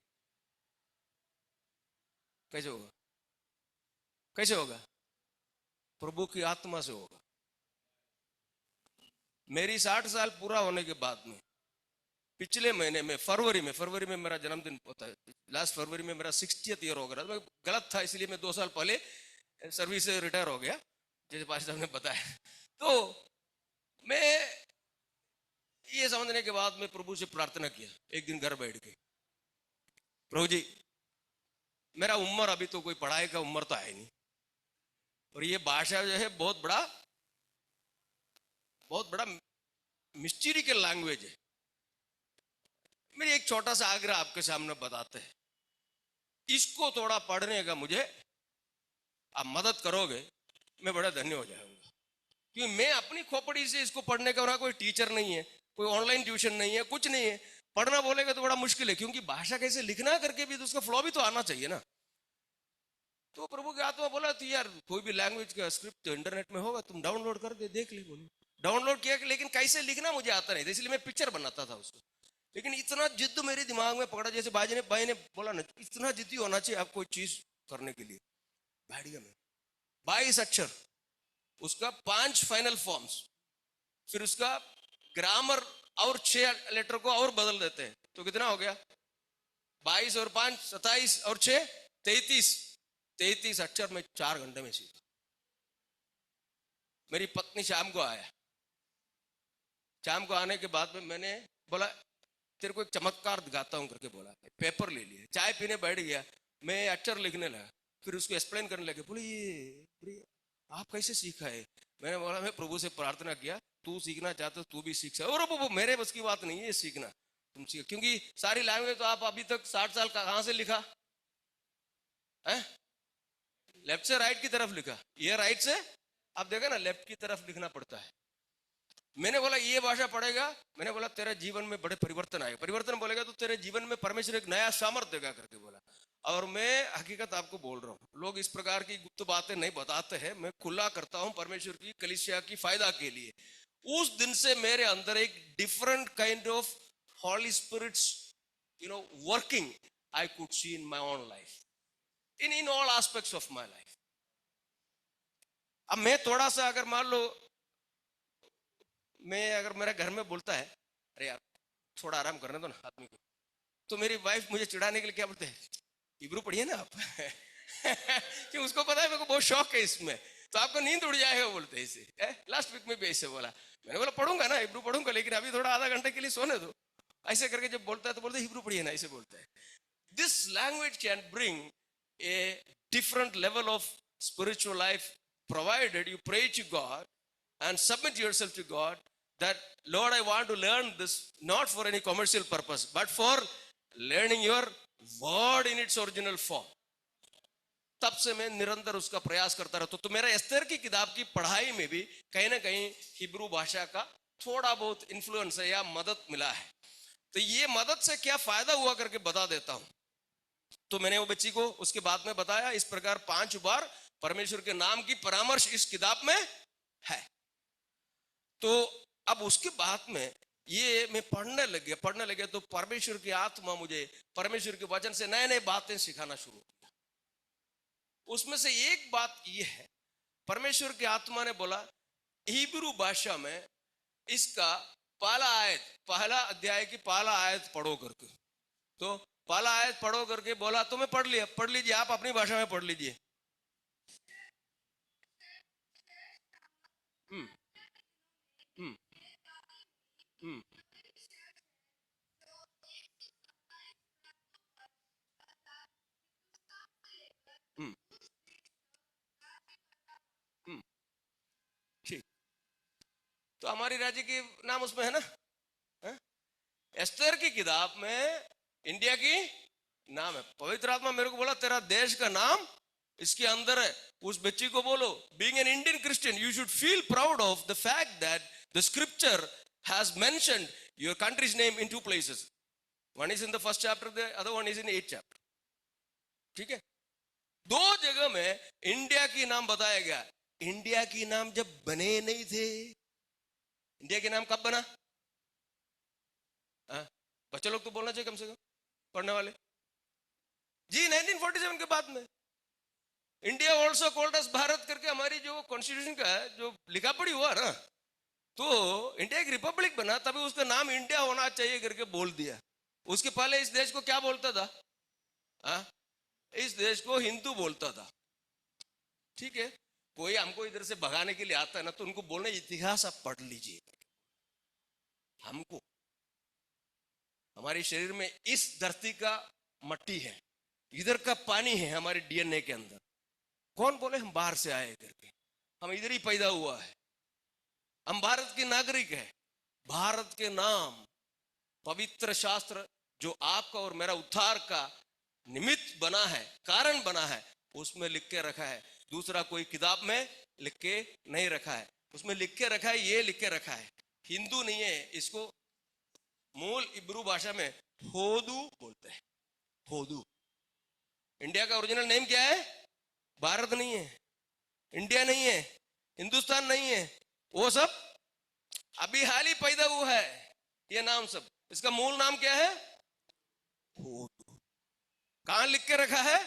कैसे होगा? कैसे होगा? प्रभु की आत्मा से होगा। मेरी 60 साल पूरा होने के बाद में पिछले महीने में फरवरी में मेरा जन्मदिन होता है। लास्ट फरवरी में मेरा 60th ईयर हो गया। मैं गलत था, इसलिए मैं 2 साल पहले सर्विस से रिटायर हो गया, जैसे पास्टर साहब ने बताया। तो मैं ये समझने के बाद मैं प्रभु से प्रार्थना किया एक दिन घर बैठ के, प्रभु जी मेरा उम्र अभी तो कोई पढ़ाई का उम्र तो है नहीं, और ये भाषा जो है बहुत बड़ा मिस्टीरी के लैंग्वेज है। मेरी एक छोटा सा आग्रह आपके सामने बताते हैं, इसको थोड़ा पढ़ने का मुझे आप मदद करोगे, मैं बड़ा धन्य हो जाऊंगा। क्योंकि मैं अपनी खोपड़ी से इसको पढ़ने का, कोई टीचर नहीं है, कोई ऑनलाइन ट्यूशन नहीं है, कुछ नहीं है। पढ़ना बोलेगा तो बड़ा मुश्किल है, क्योंकि भाषा कैसे लिखना करके भी तो उसका फ्लो भी तो आना चाहिए ना। तो प्रभु की आत्मा बोला तो यार कोई भी लैंग्वेज का स्क्रिप्ट तो इंटरनेट में होगा, तुम डाउनलोड कर दे, देख ले। बोले डाउनलोड किया, लेकिन कैसे लिखना मुझे आता नहीं था, इसलिए मैं पिक्चर बनाता था उसको। लेकिन इतना जिद्द मेरे दिमाग में पकड़ा, जैसे भाई ने बोला ना, इतना जिद्दी होना चाहिए आप कोई चीज करने के लिए। बैठ गया मैं। 22 अक्षर, उसका 5 फाइनल फॉर्म्स, फिर उसका ग्रामर और 6 लेटर को और बदल देते हैं, तो कितना हो गया? 22 और 5 27 और 6 33 अक्षर में 4 घंटे में सीखा। मेरी पत्नी शाम को आया, शाम को आने के बाद में मैंने बोला तेरे को एक चमत्कार दिखाता हूं करके बोला। पेपर ले लिया, चाय पीने बैठ गया, मैं अक्षर लिखने लगा, फिर उसको एक्सप्लेन करने लगे। बोले ये आप कैसे सीखा है? मैंने बोला मैं प्रभु से प्रार्थना किया, तू सीखना चाहते तू भी सीख सकता। और वो मेरे बस की बात नहीं है सीखना, तुम सीख, क्योंकि सारी लैंग्वेज तो आप अभी तक 60 साल का कहां से लिखा है? लेफ्ट से राइट की तरफ लिखा, ये राइट से आप देखा ना लेफ्ट की तरफ लिखना पड़ता है। मैंने बोला ये भाषा पढ़ेगा, मैंने बोला तेरे जीवन में बड़े परिवर्तन आएगा। परिवर्तन बोलेगा तो तेरे जीवन में परमेश्वर एक नया सामर्थ देगा करके बोला। और मैं हकीकत आपको बोल रहा हूँ, लोग इस प्रकार की गुप्त बातें नहीं बताते हैं, मैं खुला करता हूँ परमेश्वर की कलीसिया की फायदा के लिए। उस दिन से मेरे अंदर एक different kind of holy spirits working I could see in my own life, in all aspects of my life. अब मैं थोड़ा सा अगर मान लो, मैं अगर मेरा घर में बोलता है अरे यार थोड़ा आराम करने दो ना आदमी को, तो मेरी वाइफ मुझे चिढ़ाने के लिए क्या बोलते हैं, हिब्रू पढ़िए ना आप। कि उसको पता है मेरे को बहुत शौक है इसमें, तो आपको नींद उड़ जाएगा बोलते हैं इसे। लास्ट वीक में भी ऐसे बोला, मैंने बोला पढ़ूंगा ना हिब्रू पढ़ूंगा, लेकिन अभी थोड़ा आधा घंटे के लिए सोने दो। ऐसे करके जब बोलता है तो बोलते हिब्रू पढ़िए ना, ऐसे बोलता है। This language can bring a different level of spiritual life, provided you pray to God and submit yourself to God, that Lord I want to learn this not for any commercial purpose but for learning your word in its original form। तब से मैं निरंतर उसका प्रयास करता रहता। तो मेरा एस्तेर की किताब की पढ़ाई में भी कहीं ना कहीं हिब्रू भाषा का थोड़ा बहुत इन्फ्लुएंस है या मदद मिला है। तो ये मदद से क्या फायदा हुआ करके बता देता हूं। तो मैंने वो बच्ची को उसके बाद में बताया, इस प्रकार 5 बार परमेश्वर के नाम की परामर्श इस किताब में है। तो अब उसके बाद में ये मैं पढ़ने लगे तो परमेश्वर की आत्मा मुझे परमेश्वर के वचन से नए नए बातें सिखाना शुरू किया। उसमें से एक बात ये है, परमेश्वर की आत्मा ने बोला हिब्रू भाषा में इसका पहला अध्याय की पहला आयत पढ़ो करके। तो पहला आयत पढ़ो करके बोला, तो मैं पढ़ लीजिए, आप अपनी भाषा में पढ़ लीजिए। हम्म हम्म हम्म हम्म हम्म ठीक। तो हमारी राज्य की नाम उसमें है ना, है? एस्तेर की किताब में इंडिया की नाम है। पवित्र आत्मा मेरे को बोला तेरा देश का नाम इसके अंदर है। उस बच्ची को बोलो, being an Indian Christian you should feel proud of the fact that the scripture has mentioned your country's name in 2 places, one is in the 1st chapter, the other one is in 8th chapter। ठीक है, दो जगह में इंडिया की नाम बताया गया। इंडिया की नाम जब बने नहीं थे, इंडिया के नाम कब बना? बच्चे लोग तो बोलना चाहिए कम से कम, पढ़ने वाले जी। 1947 के बाद में इंडिया ऑल्सो कॉल्ड अस भारत करके हमारी जो कॉन्स्टिट्यूशन का है, जो लिखा पढ़ी हुआ ना, तो इंडिया एक रिपब्लिक बना, तभी उसका नाम इंडिया होना चाहिए करके बोल दिया। उसके पहले इस देश को क्या बोलता था? आ? इस देश को हिंदू बोलता था। ठीक है, कोई हमको इधर से भगाने के लिए आता है ना, तो उनको बोलना इतिहास आप पढ़ लीजिए। हमको हमारे शरीर में इस धरती का मट्टी है, इधर का पानी है हमारे डीएनए के अंदर। कौन बोले हम बाहर से आए करके? हम इधर ही पैदा हुआ है, हम भारत के नागरिक है। भारत के नाम पवित्र शास्त्र जो आपका और मेरा उद्धार का निमित्त बना है, कारण बना है, उसमें लिख के रखा है। दूसरा कोई किताब में लिख के नहीं रखा है। उसमें लिख के रखा है, ये लिख के रखा है। हिंदू नहीं है, इसको मूल इब्रू भाषा में होदू बोलते हैं। होदू। इंडिया का ओरिजिनल नेम क्या है? भारत नहीं है, इंडिया नहीं है, हिंदुस्तान नहीं है, वो सब अभी हाल ही पैदा हुआ है ये नाम सब। इसका मूल नाम क्या है? होदू। कहां लिख के रखा है?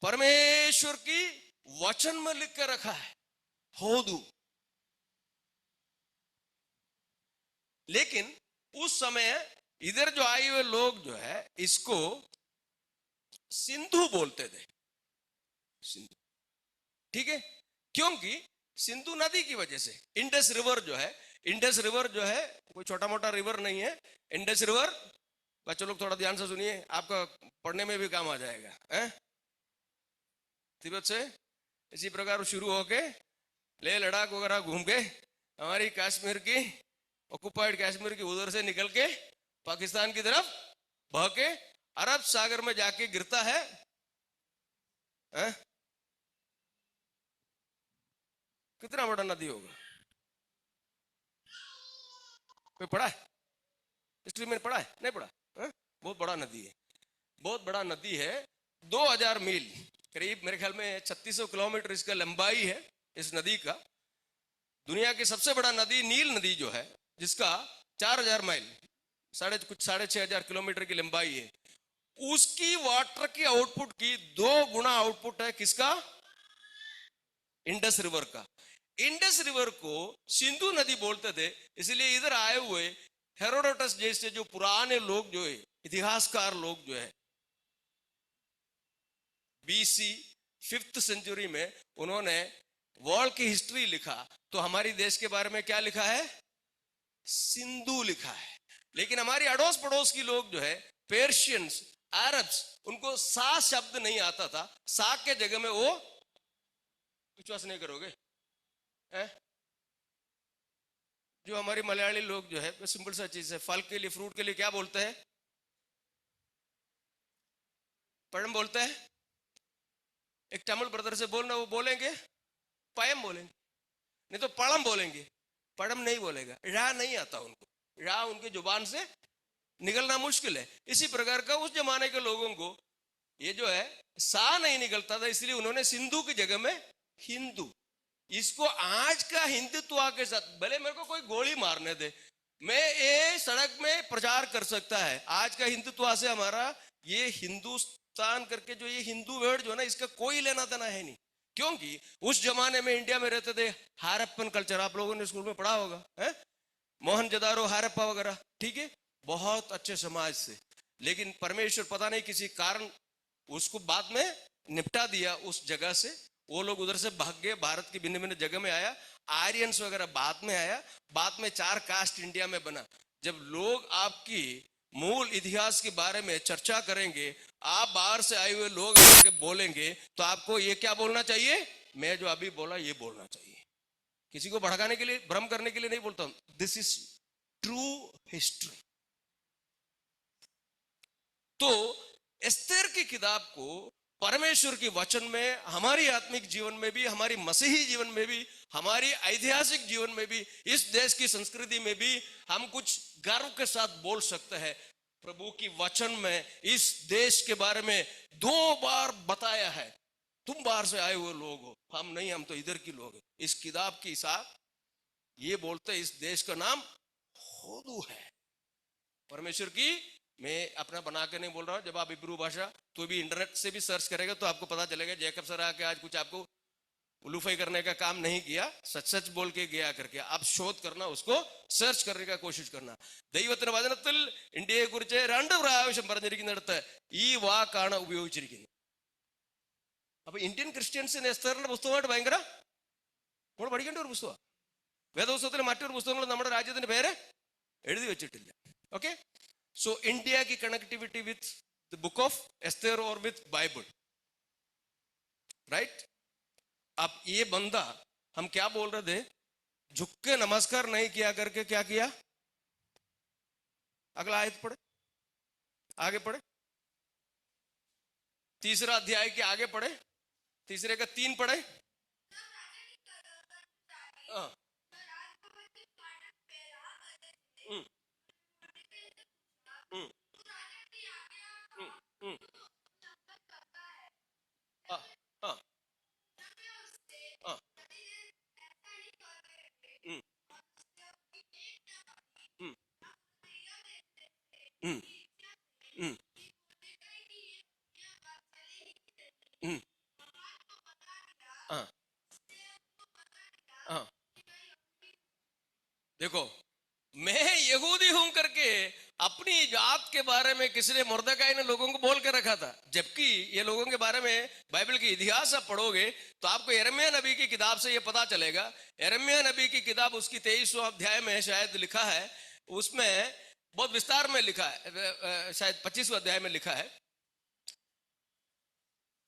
परमेश्वर की वचन में लिख के रखा है, होदू। लेकिन उस समय इधर जो आए हुए लोग जो है इसको सिंधु बोलते थे। सिंधु, ठीक है, क्योंकि सिंधु नदी की वजह से। इंडस रिवर जो है, इंडस रिवर जो है कोई छोटा मोटा रिवर नहीं है। इंडस रिवर, बच्चों लोग थोड़ा ध्यान से सुनिए, आपका पढ़ने में भी काम आ जाएगा। तिब्बत से इसी प्रकार शुरू होके ले लद्दाख वगैरह घूम के हमारी कश्मीर की ऑक्युपाइड कश्मीर की उधर से निकल के पाकिस्तान की तरफ बह के अरब सागर में जाके गिरता है। कितना बड़ा नदी होगा? कोई पढ़ा है? हिस्ट्री में पढ़ा है? नहीं पढ़ा? बहुत बड़ा नदी है, बहुत बड़ा नदी है। 2000 मील करीब, मेरे ख्याल में 3600 किलोमीटर इसका लंबाई है इस नदी का। दुनिया की सबसे बड़ा नदी नील नदी जो है, जिसका 4000 माइल, कुछ 6500 किलोमीटर की लंबाई है, उसकी वाटर की आउटपुट की 2 गुना आउटपुट है किसका? इंडस रिवर का। इंडस रिवर को सिंधु नदी बोलते थे, इसलिए इधर आए हुए हेरोडोटस जैसे जो पुराने लोग जो है, इतिहासकार लोग जो है, बीसी 5th सेंचुरी में उन्होंने वर्ल्ड की हिस्ट्री लिखा, तो हमारी देश के बारे में क्या लिखा है? सिंधु लिखा है। लेकिन हमारी अड़ोस पड़ोस की लोग जो है, पेर्शियंस, अरब्स, उनको सा शब्द नहीं आता था। सा के जगह में वो, विश्वास नहीं करोगे, जो हमारी मलयाली लोग जो है, सिंपल सा चीज है, फल के लिए, फ्रूट के लिए क्या बोलते हैं? पड़म बोलते हैं। एक तमिल ब्रदर से बोलना, वो बोलेंगे पयम बोलेंगे, नहीं तो पड़म बोलेंगे। पड़म नहीं बोलेगा, रा नहीं आता उनको, रा उनकी जुबान से निकलना मुश्किल है। इसी प्रकार का उस जमाने के लोगों को ये जो है सा नहीं निकलता था, इसलिए उन्होंने सिंधु की जगह में हिंदू। इसको आज का हिंदुत्व के साथ, भले मेरे को कोई गोली मारने दे, मैं ये सड़क में प्रचार कर सकता है। आज का हिंदुत्व से हमारा ये हिंदुस्तान करके जो ये हिंदू वर्ड जो है ना, इसका कोई लेना देना है नहीं। क्योंकि उस जमाने में इंडिया में रहते थे हारप्पन कल्चर, आप लोगों ने स्कूल में पढ़ा होगा, है? मोहनजोदारो, हारप्पा वगैरह, ठीक है, बहुत अच्छे समाज से। लेकिन परमेश्वर पता नहीं किसी कारण उसको बाद में निपटा दिया उस जगह से। वो लोग उधर से भाग गए, भारत की भिन्न भिन्न जगह में आया। आर्यंस वगैरह बाद में आया, बाद में 4 कास्ट इंडिया में बना। जब लोग आपकी मूल इतिहास के बारे में चर्चा करेंगे, आप बाहर से आए हुए लोग बोलेंगे, तो आपको ये क्या बोलना चाहिए? मैं जो अभी बोला ये बोलना चाहिए। किसी को भड़काने के लिए, भ्रम करने के लिए नहीं बोलता हूं। This is true history. तो एस्तेर की किताब को परमेश्वर की वचन में, हमारी आत्मिक जीवन में भी, हमारी मसीही जीवन में भी, हमारी ऐतिहासिक जीवन में भी, इस देश की संस्कृति में भी हम कुछ गर्व के साथ बोल सकते हैं। प्रभु की वचन में इस देश के बारे में 2 बार बताया है, तुम बाहर से आए हुए लोग हो, हम नहीं, हम तो इधर की लोग हैं। इस किताब की साथ ये बोलते इस देश का नाम होदू है। परमेश्वर की, मैं अपना बना के नहीं बोल रहा हूं। जब आप इब्रू भाषा तो भी इंटरनेट से भी सर्च करेगा तो आपको पता चलेगा। जैकब सर आके आज कुछ आपको उलूफाई करने का काम नहीं किया, सच सच बोल के गया करके आप शोध करना, उसको सर्च करने का कोशिश करना. ദൈവത്തിന്റെ വചനത്തിൽ ഇന്ത്യയെ കുറിച്ച് 2 പ്രാവശ്യം പറഞ്ഞിരിക്കുന്നിടത്ത് ഈ വാക്കാണ് ഉപയോഗിച്ചിരിക്കുന്നത്. അപ്പൊ ഇന്ത്യൻ ക്രിസ്ത്യൻസിന് എസ്തറിന്റെ പുസ്തകമായിട്ട് ഭയങ്കര നമ്മൾ പഠിക്കേണ്ട ഒരു പുസ്തകമാണ്. വേദപുസ്തകത്തിൽ മറ്റൊരു പുസ്തകങ്ങൾ നമ്മുടെ രാജ്യത്തിന്റെ പേര് എഴുതി വെച്ചിട്ടില്ല. ഓക്കെ, सो इंडिया की connectivity with the book of Esther और विथ बाइबल, राइट. अब ये बंदा, हम क्या बोल रहे थे, झुक के नमस्कार नहीं किया करके क्या किया. अगला आयत पढ़े, आगे पढ़े, तीसरा अध्याय के आगे पढ़े, तीसरे का 3 पढ़े. हाँ, हाँ, हाँ, हाँ, हाँ, हाँ. देखो, मैं यहूदी हूं करके अपनी जात के बारे में किसने, मुर्दकाई ने लोगों को बोल के रखा था. जबकि ये लोगों के बारे में बाइबल की इतिहास आप पढ़ोगे तो आपको यिर्मयाह नबी की किताब से ये पता चलेगा. यिर्मयाह नबी की किताब उसकी 23वां अध्याय में शायद लिखा है, उसमें बहुत विस्तार में लिखा है, शायद 25वां अध्याय में लिखा है,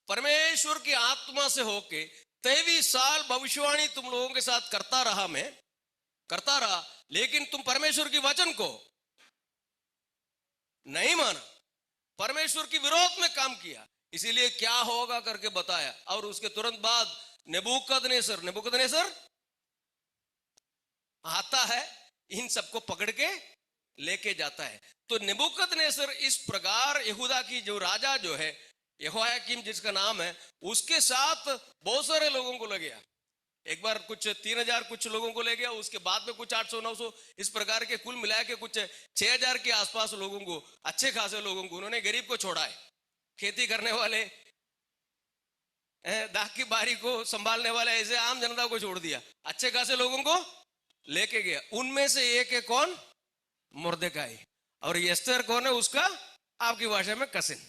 परमेश्वर की आत्मा से होके 23 साल भविष्यवाणी तुम लोगों के साथ करता रहा, मैं करता रहा, लेकिन तुम परमेश्वर की वचन को नहीं माना, परमेश्वर की विरोध में काम किया, इसीलिए क्या होगा करके बताया. और उसके तुरंत बाद नेबूकदनेस्सर आता है, इन सबको पकड़ के लेके जाता है. तो नेबूकदनेस्सर इस प्रकार यहूदा की जो राजा जो है यहोयाकीम जिसका नाम है, उसके साथ बहुत सारे लोगों को ले गया. एक बार कुछ 3000 कुछ लोगों को ले गया, उसके बाद में कुछ 800-900 इस प्रकार के कुल मिला के कुछ 6000 के आसपास लोगों को, अच्छे खासे लोगों को उन्होंने गरीब को छोड़ा है. खेती करने वाले, दाख की बारी को संभालने वाले, ऐसे आम जनता को छोड़ दिया, अच्छे खासे लोगों को लेके गया. उनमें से एक है कौन, मुर्दकाई. और एस्तेर कौन है, उसका आपकी भाषा में कसिन.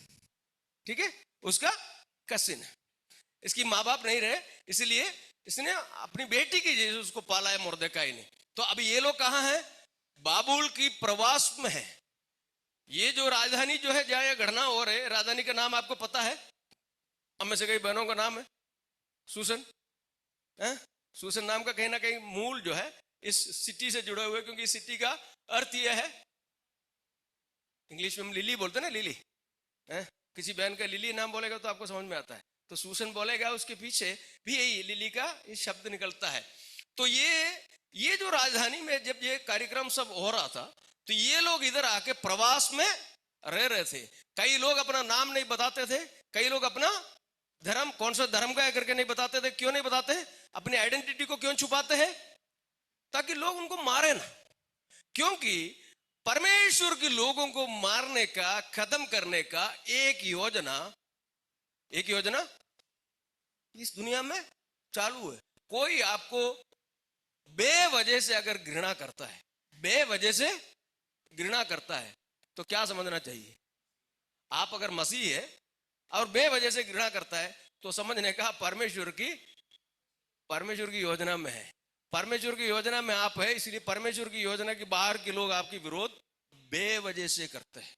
ठीक है, उसका कसिन है. इसकी माँ बाप नहीं रहे, इसलिए इसने अपनी बेटी की जैसे उसको पाला है मुर्दकाई ने. तो अभी ये लोग कहां हैं, बाबुल की प्रवास में है. ये जो राजधानी जो है जहां यह घटना हो रही है, राजधानी का नाम आपको पता है, हम में से कई बहनों का नाम है सूसन. सूसन नाम का कहीं ना कहीं मूल जो है इस सिटी से जुड़े हुए, क्योंकि इस सिटी का अर्थ यह है, इंग्लिश में हम लिली बोलते हैं ना, लिली. किसी बहन का लिली नाम बोलेगा तो आपको समझ में आता है, तो सूसन बोलेगा उसके पीछे भी यही लिली का ये शब्द निकलता है. तो ये जो राजधानी में जब ये कार्यक्रम सब हो रहा था, तो ये लोग इधर आके प्रवास में रह रहे थे. कई लोग अपना नाम नहीं बताते थे, कई लोग अपना धर्म, कौन सा धर्म का है करके नहीं बताते थे. क्यों नहीं बताते, अपनी आइडेंटिटी को क्यों छुपाते हैं, ताकि लोग उनको मारे ना. क्योंकि परमेश्वर के लोगों को मारने का, खत्म करने का एक योजना इस दुनिया में चालू है. कोई आपको बेवजह से अगर घृणा करता है, बेवजह से घृणा करता है, तो क्या समझना चाहिए, आप अगर मसीह है और बेवजह से घृणा करता है तो समझने का परमेश्वर की योजना में है. परमेश्वर की योजना में आप है, इसलिए परमेश्वर की योजना के बाहर के लोग आपकी विरोध बेवजह से करते हैं.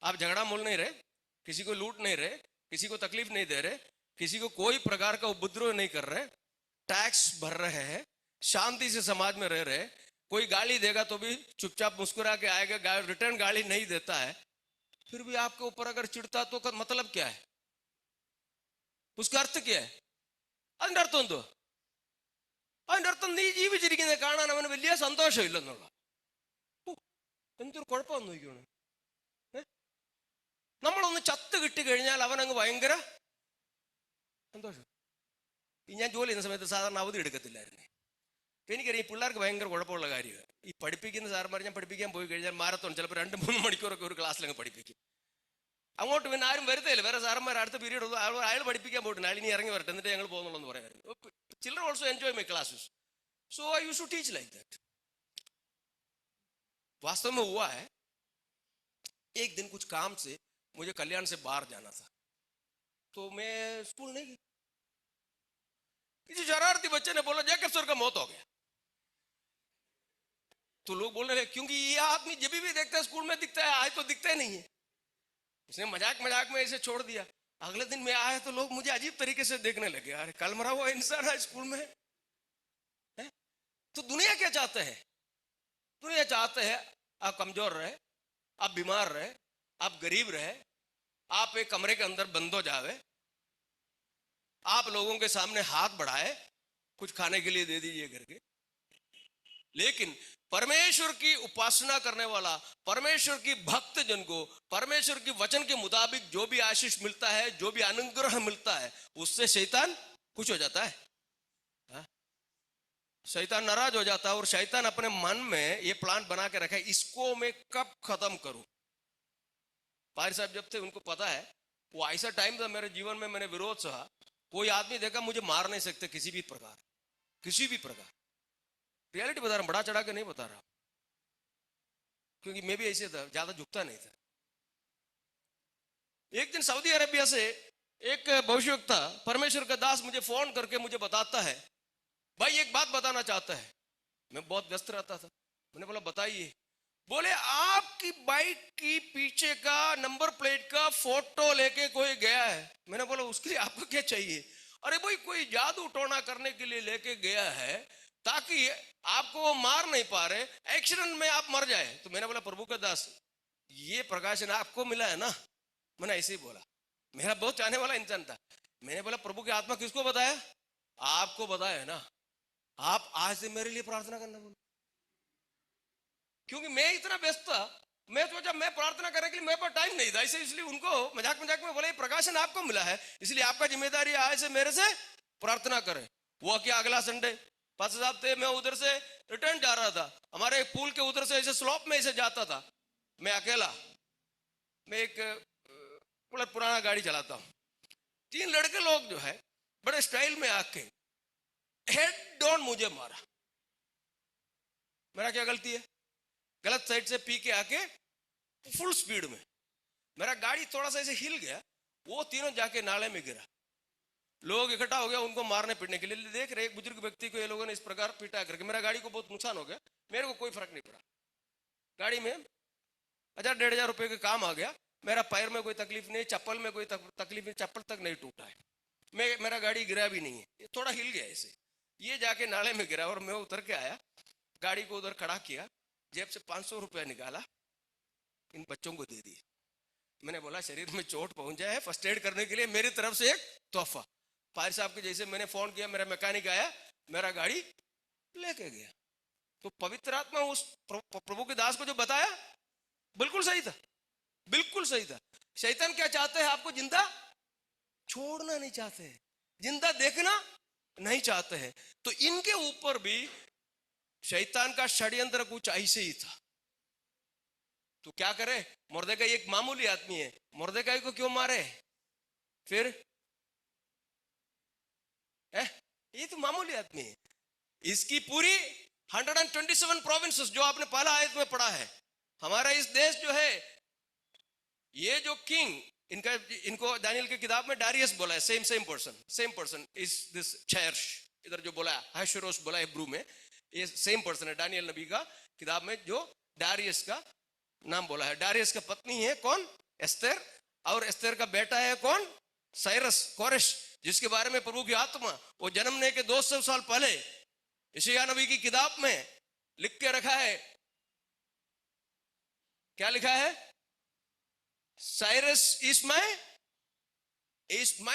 आप झगड़ा मोल नहीं रहे, किसी को लूट नहीं रहे, किसी को तकलीफ नहीं दे रहे, किसी को कोई प्रकार का उपद्रव नहीं कर रहे, टैक्स भर रहे हैं, शांति से समाज में रह रहे. कोई गाली देगा तो भी चुपचाप मुस्कुरा के आएगा, रिटर्न गाली नहीं देता है. फिर भी आपके ऊपर अगर चिढ़ता तो मतलब क्या है, उसका अर्थ क्या है, അതിന്റെ അർത്ഥം എന്തോ, അതിന്റെ അർത്ഥം നീ ജീവിച്ചിരിക്കുന്നത് കാണാൻ അവന് വലിയ സന്തോഷമില്ലെന്നുള്ള. എന്തൊരു കുഴപ്പമെന്ന് നോക്കിയാണ്, നമ്മളൊന്ന് ചത്ത് കിട്ടി കഴിഞ്ഞാൽ അവനങ്ങ് ഭയങ്കര സന്തോഷം. ഞാൻ ജോലി ചെയ്യുന്ന സമയത്ത് സാധാരണ അവധി എടുക്കത്തില്ലായിരുന്നു. എനിക്കറിയാം ഈ പിള്ളേർക്ക് ഭയങ്കര കുഴപ്പമുള്ള കാര്യമാണ്. ഈ പഠിപ്പിക്കുന്ന സാറന്മാർ, ഞാൻ പഠിപ്പിക്കാൻ പോയി കഴിഞ്ഞാൽ മാരത്തോൺ ചിലപ്പോൾ 2-3 മണിക്കൂറൊക്കെ ഒരു ക്ലാസ്സിലങ്ങ് പഠിപ്പിക്കും. അങ്ങോട്ട് പിന്നെ ആരും വരുത്തില്ല, വേറെ സാറന്മാർ അടുത്ത പീരീഡ് അയാൾ പഠിപ്പിക്കാൻ പോയിട്ടുണ്ട്, അയാൾ ഇനി ഇറങ്ങി വരട്ടെ എന്നിട്ട് ഞങ്ങൾ പോകുന്നുള്ളൂ എന്ന് പറയാമായിരുന്നു. Children also enjoy my classes, so I used to teach like that. वास्तव में हुआ है, एक दिन कुछ काम से मुझे कल्याण से बाहर जाना था, तो मैं स्कूल नहीं गया. किसी शरारती बच्चे ने बोला जैकब सर का मौत हो गया. तो लोग बोलने लगे क्योंकि ये आदमी जब भी देखता है स्कूल में दिखता है, आज तो दिखता ही नहीं है. इसने मजाक मजाक में इसे छोड़ दिया. अगले दिन मैं आया तो लोग मुझे अजीब तरीके से देखने लगे, अरे कल मरा हुआ इंसान है स्कूल में है? तो दुनिया क्या चाहते हैं? दुनिया चाहते हैं आप कमजोर रहे, आप बीमार रहे, आप गरीब रहे, आप एक कमरे के अंदर बंद हो जावे, आप लोगों के सामने हाथ बढ़ाए कुछ खाने के लिए दे दीजिए करके. लेकिन परमेश्वर की उपासना करने वाला, परमेश्वर की भक्त जन को परमेश्वर की वचन के मुताबिक जो भी आशीष मिलता है, जो भी अनुग्रह मिलता है, उससे शैतान खुश हो जाता है. शैतान नाराज हो जाता है और शैतान अपने मन में ये प्लान बना के रखा है, इसको मैं कब खत्म करूं. पारी साहब जब थे उनको पता है, वो ऐसा टाइम था मेरे जीवन में, मैंने विरोध सहा. कोई आदमी देखा मुझे मार नहीं सकते किसी भी प्रकार, किसी भी प्रकार. रियलिटी बता रहा हूं, बड़ा चढ़ा के नहीं बता रहा, क्योंकि मैं भी ऐसे था, ज्यादा झुकता नहीं था. एक दिन सऊदी अरेबिया से एक भविष्यवक्ता, परमेश्वर का दास, मुझे फोन करके मुझे बताता है, भाई एक बात बताना चाहता है. मैं बहुत व्यस्त रहता था. मैंने बोला बताइए. बोले आपकी बाइक की पीछे का नंबर प्लेट का फोटो लेके कोई गया है. मैंने बोला उसके लिए आपको क्या चाहिए? अरे भाई कोई जादू टोना करने के लिए लेके गया है ताकि आपको वो मार नहीं पा रहे, एक्सीडेंट में आप मर जाए. तो मैंने बोला प्रभु का दास, ये प्रकाशन आपको मिला है ना? मैंने ऐसे ही बोला, मेरा बहुत चाहने वाला इंसान था. मैंने बोला प्रभु की आत्मा किसको बताया? आपको बताया है ना, आप आज से मेरे लिए प्रार्थना करना बोलो. क्योंकि मैं इतना व्यस्त था, मैं सोचा मैं प्रार्थना करने के लिए मेरे पास टाइम नहीं था, इसलिए उनको मजाक मजाक में बोला ये प्रकाशन आपको मिला है, इसलिए आपका जिम्मेदारी आज से मेरे से प्रार्थना करें. वो क्या अगला संडे पास्टर साहब थे, मैं उधर से रिटर्न जा रहा था, हमारे पुल के उधर से ऐसे स्लॉप में ऐसे जाता था, मैं अकेला, मैं एक पुराना गाड़ी चलाता हूँ. 3 लड़के लोग जो है बड़े स्टाइल में आके हेड ऑन मुझे मारा. मेरा क्या गलती है? गलत साइड से पी के आके फुल स्पीड में, मेरा गाड़ी थोड़ा सा ऐसे हिल गया, वो तीनों जाके नाले में गिरा. लोग इकट्ठा हो गया उनको मारने पीटने के लिए. देख रहे एक बुजुर्ग व्यक्ति को ये लोगों ने इस प्रकार पीटा करके, मेरा गाड़ी को बहुत नुकसान हो गया, मेरे को कोई फर्क नहीं पड़ा. गाड़ी में 1000-1500 रुपए का काम आ गया. मेरा पैर में कोई तकलीफ नहीं, चप्पल में कोई तकलीफ नहीं, चप्पल तक नहीं टूटा है, मेरा गाड़ी गिरा भी नहीं है, ये थोड़ा हिल गया ऐसे. ये जाके नाले में गिरा और मैं उतर के आया, गाड़ी को उधर खड़ा किया, जेब से 500 रुपया निकाला, इन बच्चों को दे दिए. मैंने बोला शरीर में चोट पहुंचा है, फर्स्ट एड करने के लिए मेरी तरफ से एक तोहफा. पारी साहब के जैसे मैंने फोन किया, मेरा मैकेनिक आया, मेरा गाड़ी लेके गया. तो पवित्र आत्मा उस प्रभु के दास को जो बताया बिल्कुल सही था, बिल्कुल सही था. शैतान क्या चाहते हैं? आपको जिंदा छोड़ना नहीं चाहते हैं, जिंदा देखना नहीं चाहते हैं. तो इनके ऊपर भी शैतान का षड्यंत्र कुछ ऐसे ही था. तो क्या करे? मुर्देकाई एक मामूली आदमी है, मुर्देकाई को क्यों मारे? फिर ये तो मामूली आदमी है. इसकी पूरी 127 प्रोविंसेस जो आपने पहला आयत में पढ़ा है, हमारा इस देश जो है, ये जो किंग, इनको दानियल की किताब में डारियस बोला है, same person is this church. इधर जो बोला है अहश्वेरोश बोला है हिब्रू में, ये सेम पर्सन है. दानियल नबी का किताब में जो डारियस का नाम बोला है, डारियस का पत्नी है कौन? एस्तेर, और एस्तेर का बेटा है कौन? साइरस, कोरेश, जिसके बारे में प्रभु की आत्मा वो जन्मने के 200 साल पहले यशायाह नबी की किताब में लिख के रखा है. क्या लिखा है? Cyrus is my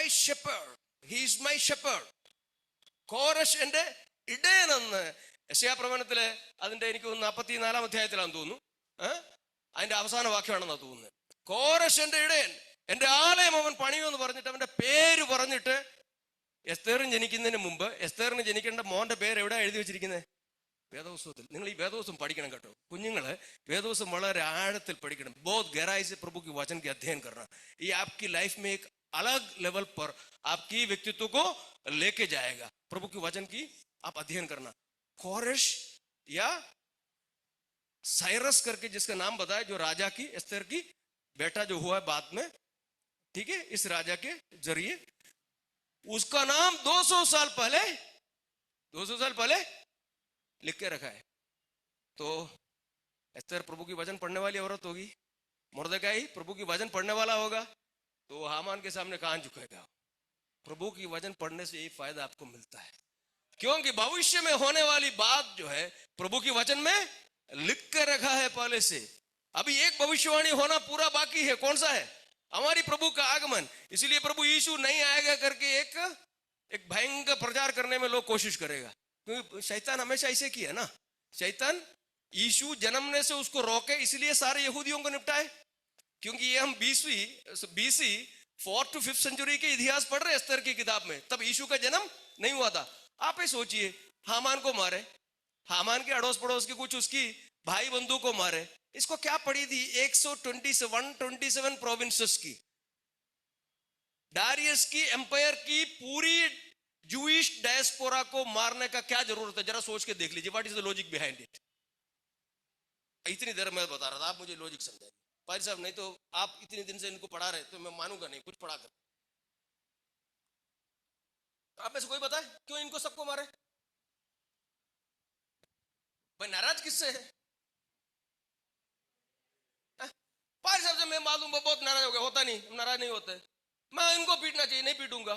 shepherd, he is my shepherd. Koresh എന്റെ ഇടയനെന്ന് യെശയ്യാ പ്രവചനത്തില് അതിന്റെ എനിക്ക് 44 അധ്യായത്തിലാണെന്ന് തോന്നുന്നു, അതിന്റെ അവസാന വാക്യമാണെന്നാ തോന്നുന്നത്. കോരശ് എന്റെ ഇടയൻ, എന്റെ ആലയം അവൻ പണിയുമെന്ന് പറഞ്ഞിട്ട് അവന്റെ പേര് പറഞ്ഞിട്ട് എസ്തേറിന് ജനിക്കുന്നതിന് മുമ്പ് എസ്തേറിന് ജനിക്കേണ്ട മോന്റെ പേര് എവിടെ എഴുതി വെച്ചിരിക്കുന്നത്? വേദോത്സവത്തിൽ. നിങ്ങൾ ഈ വേദോത്സവം പഠിക്കണം കേട്ടോ കുഞ്ഞുങ്ങള്, വേദോത്സവം വളരെ ആഴത്തിൽ പഠിക്കണം. बहुत गहराई से प्रभु के वचन के अध्ययन करना, ये आपकी लाइफ में एक अलग लेवल पर आपकी व्यक्तित्व को लेके जाएगा. प्रभु के वचन की आप अध्ययन करना. कोरेश या साइरस करके जिसका नाम बताया, जो राजा की एस्तेर की बेटा जो हुआ है बाद में, ठीक है, इस राजा के जरिए, उसका नाम 200 साल पहले लिख के रखा है. तो एस्तेर प्रभु की वचन पढ़ने वाली औरत होगी, मुर्दकाई प्रभु की वचन पढ़ने वाला होगा, तो हामान के सामने कान झुकेगा. प्रभु की वचन पढ़ने से यही फायदा आपको मिलता है, क्योंकि भविष्य में होने वाली बात जो है प्रभु की वचन में लिख के रखा है पहले से. अभी एक भविष्यवाणी होना पूरा बाकी है. कौन सा है? हमारी प्रभु का आगमन. इसलिए प्रभु यीशु नहीं आएगा करके एक भयंकर प्रचार करने में लोग कोशिश करेगा, क्योंकि शैतान हमेशा ऐसे किया ना. शैतान यीशु जन्मने से उसको रोके, इसलिए सारे यहूदियों को निपटाए. क्योंकि ये हम बीसी 4 to 5 सेंचुरी के इतिहास पढ़ रहे एस्तेर की किताब में, तब यीशु का जन्म नहीं हुआ था. आप ही सोचिए, हामान को मारे, हामान के अड़ोस पड़ोस के कुछ उसकी भाई बंधु को मारे. इसको क्या पड़ी थी? 127 प्रोविंसेस की, डारियस की एम्पायर की पूरी जूइश डायस्पोरा को मारने का क्या जरूरत है? जरा सोच के देख लीजिए. What is the logic behind it? इतनी देर मैं बता रहा था, आप मुझे लॉजिक समझाइए. पारी साहब, नहीं तो आप इतने दिन से इनको पढ़ा रहे तो मैं मानूंगा नहीं, कुछ पढ़ा कर. आप में से कोई बताए क्यों इनको सबको मारे? भाई नाराज किससे है? पारी साहब से मैं मालूम बहुत नाराज हो गया. होता नहीं, हम नाराज नहीं होते. मैं इनको पीटना चाहिए, नहीं पीटूंगा.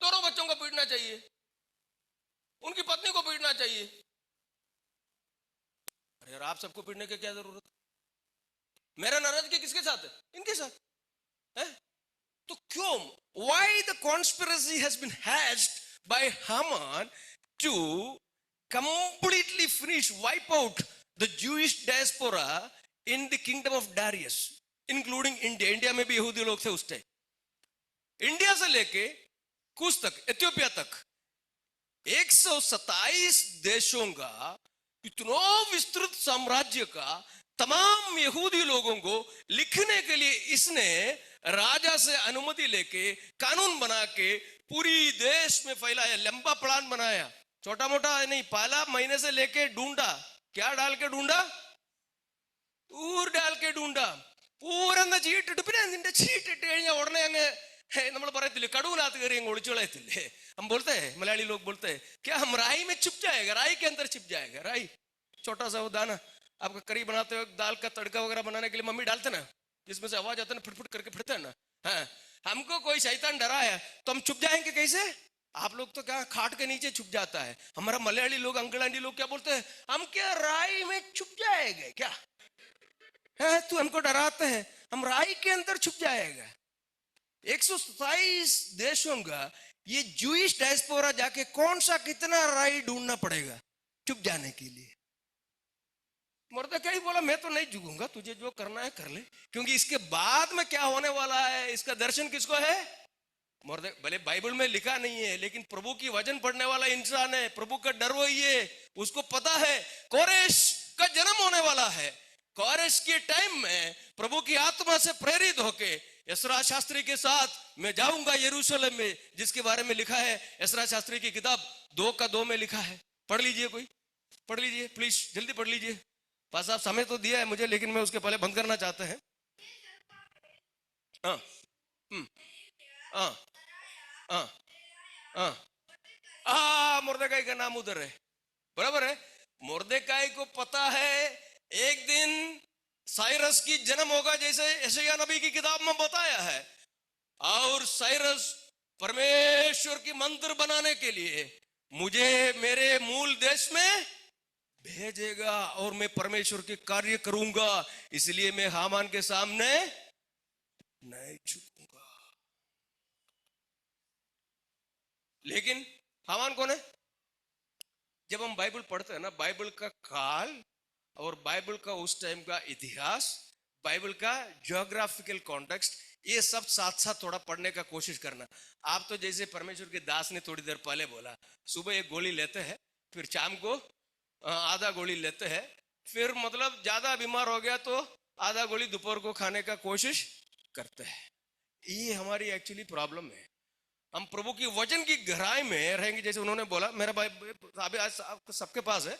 दोनों बच्चों को पीटना चाहिए, उनकी पत्नी को पीटना चाहिए. अरे यार, आप सबको पीटने की क्या जरूरत? मेरा नाराजगी किसके साथ है? इनके साथ है. तो क्यों? Why the conspiracy has been hatched by Haman to completely finish, wipe out the Jewish diaspora in the kingdom of Darius, including India. India में भी यहूदी लोग थे उस टाइम. इंडिया से लेके कुछ तक, इथियोपिया तक 127 देशों का इतना विस्तृत साम्राज्य का तमाम यहूदी लोगों को लिखने के लिए इसने राजा से अनुमति लेके कानून बना के पूरी देश में फैलाया. लंबा प्लान बनाया, छोटा मोटा नहीं. पहला महीने से लेके ढूंढा. क्या डाल के ढूंढा? ഊർ डाल के ढूंढा. പൂരെന്ന് ചീട്ടിട്ട് പിന്നെ നിന്റെ ചീട്ടിട്ട് കഴിഞ്ഞാൽ ഉടനെ അങ്ങ് നമ്മൾ പറയത്തില്ലേ, കടൂനകത്ത് കയറി അങ്ങ് ഒളിച്ചു കളയത്തില്ലേ? हम बोलते हैं, मलयाली लोग बोलते हैं, क्या हम राई में छुप जाएगा? राई के अंदर छिप जाएगा. राई छोटा सा वो दाना, आपका करी बनाते हो, दाल का तड़का वगैरह बनाने के लिए मम्मी डालते ना, जिसमें से आवाज आता है ना, फुट फुट करके फटता है ना. हाँ, हमको कोई शैतान डरा है तो हम छुप जाएंगे कैसे? आप लोग तो क्या खाट के नीचे छुप जाता है. हमारा मलयाली लोग, अंकल आंटी लोग क्या बोलते हैं? हम क्या राई में छुप जाएंगे क्या? है, तू हमको डराते हैं, हम राई के अंदर छुप जाएगा. 127 देशों का ये जूइश डायस्पोरा जाके कौन सा कितना राई ढूंढना पड़ेगा छुप जाने के लिए. मुर्दकाई बोला, मैं तो नहीं झुकूंगा, तुझे जो करना है कर ले, क्योंकि इसके बाद में क्या होने वाला है इसका दर्शन किसको है? भले बाइबल में लिखा नहीं है, लेकिन प्रभु की वचन पढ़ने वाला इंसान है, प्रभु का डर वही है, उसको पता है कोरेश का जन्म होने वाला है. कोरेश के टाइम में प्रभु की आत्मा से प्रेरित होके एसरा शास्त्री के साथ मैं जाऊंगा यरूशलेम में, जिसके बारे में लिखा है एसरा शास्त्री की किताब 2:2 में लिखा है. पढ़ लीजिए, कोई पढ़ लीजिए प्लीज, जल्दी पढ़ लीजिए. पास साहब समय तो दिया है मुझे, लेकिन मैं उसके पहले बंद करना चाहते हैं. हाँ, हाँ, हाँ, हाँ. मुर्दकाई का नाम उधर है, बराबर है. मुर्दकाई को पता है एक दिन साइरस की जन्म होगा, जैसे यशायाह नबी की किताब में बताया है. और साइरस परमेश्वर की मंदिर बनाने के लिए मुझे मेरे मूल देश में भेजेगा और मैं परमेश्वर के कार्य करूंगा, इसलिए मैं हामान के सामने नहीं झुकूंगा. लेकिन हामान कौन है? जब हम बाइबल पढ़ते हैं ना, बाइबल का काल और बाइबल का उस टाइम का इतिहास, बाइबल का ज्योग्राफिकल कॉन्टेक्स्ट, ये सब साथ साथ थोड़ा पढ़ने का कोशिश करना। आप तो जैसे परमेश्वर के दास ने थोड़ी देर पहले बोला, सुबह एक गोली लेते हैं, फिर शाम को आधा गोली लेते हैं, फिर मतलब ज्यादा बीमार हो गया तो आधा गोली दोपहर को खाने का कोशिश करते हैं। ये हमारी एक्चुअली प्रॉब्लम है। हम प्रभु की वचन की गहराई में रहेंगे, जैसे उन्होंने बोला, मेरा बाइबल अभी आज सबके पास है,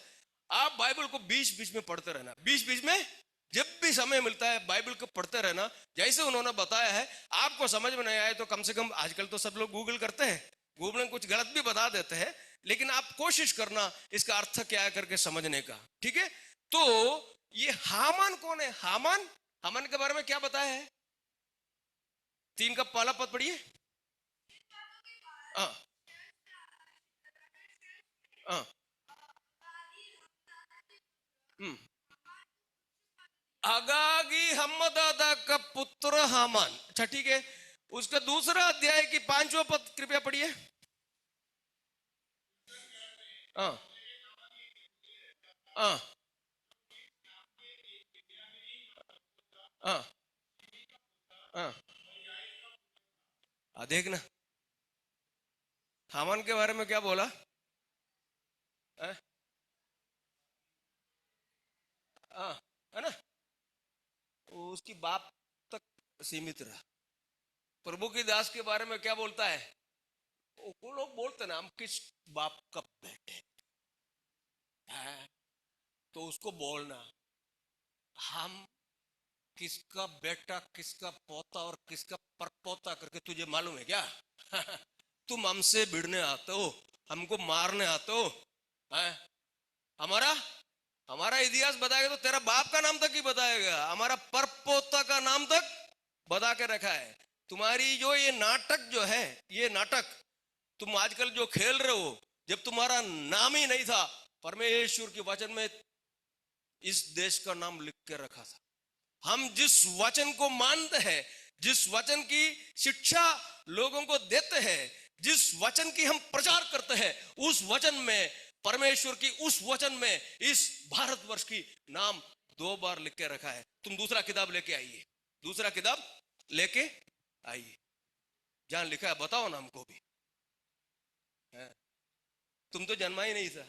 आप बाइबल को बीच बीच में पढ़ते रहना, बीच बीच में जब भी समय मिलता है बाइबल को पढ़ते रहना। जैसे उन्होंने बताया है, आपको समझ में नहीं आए तो कम से कम, आजकल तो सब लोग गूगल करते हैं, गूगल में कुछ गलत भी बता देते हैं, लेकिन आप कोशिश करना इसका अर्थ क्या है करके समझने का, ठीक है। तो ये हामान कौन है? हामान, हामान के बारे में क्या बताया है? 3 का पहला पद पढ़िए। हाँ हाँ। हम्म। अगागी हमदादा का पुत्र हामान। अच्छा ठीक है, उसका दूसरा अध्याय की 5वां पद कृपया पढ़िए। हाँ हाँ हाँ हाँ। देखना हामान के बारे में क्या बोला। हाँ हाँ, है ना, वो उसकी बाप तक सीमित रहा। प्रभु की दास के बारे में क्या बोलता है? वो लोग बोलते ना, हम किस बाप का बेटे हैं, तो उसको बोलना, हम किसका बेटा, किसका पोता और किसका परपोता करके तुझे मालूम है क्या? तुम हमसे भिड़ने आते हो, हमको मारने आते हो, हैं? हमारा हमारा इतिहास बताएगा तो तेरा बाप का नाम तक ही बताएगा, हमारा परपोता का नाम तक बता के रखा है। तुम्हारी जो ये नाटक जो है, ये नाटक तुम आजकल जो खेल रहे हो, जब तुम्हारा नाम ही नहीं था, परमेश्वर के वचन में इस देश का नाम लिख के रखा था। हम जिस वचन को मानते हैं, जिस वचन की शिक्षा लोगों को देते हैं, जिस वचन की हम प्रचार करते हैं, उस वचन में, परमेश्वर की उस वचन में इस भारतवर्ष की नाम 2 बार लिख के रखा है। तुम दूसरा किताब लेके आइए, दूसरा किताब लेके आइए, जहां लिखा है बताओ ना हमको भी, है? तुम तो जन्मा ही नहीं था,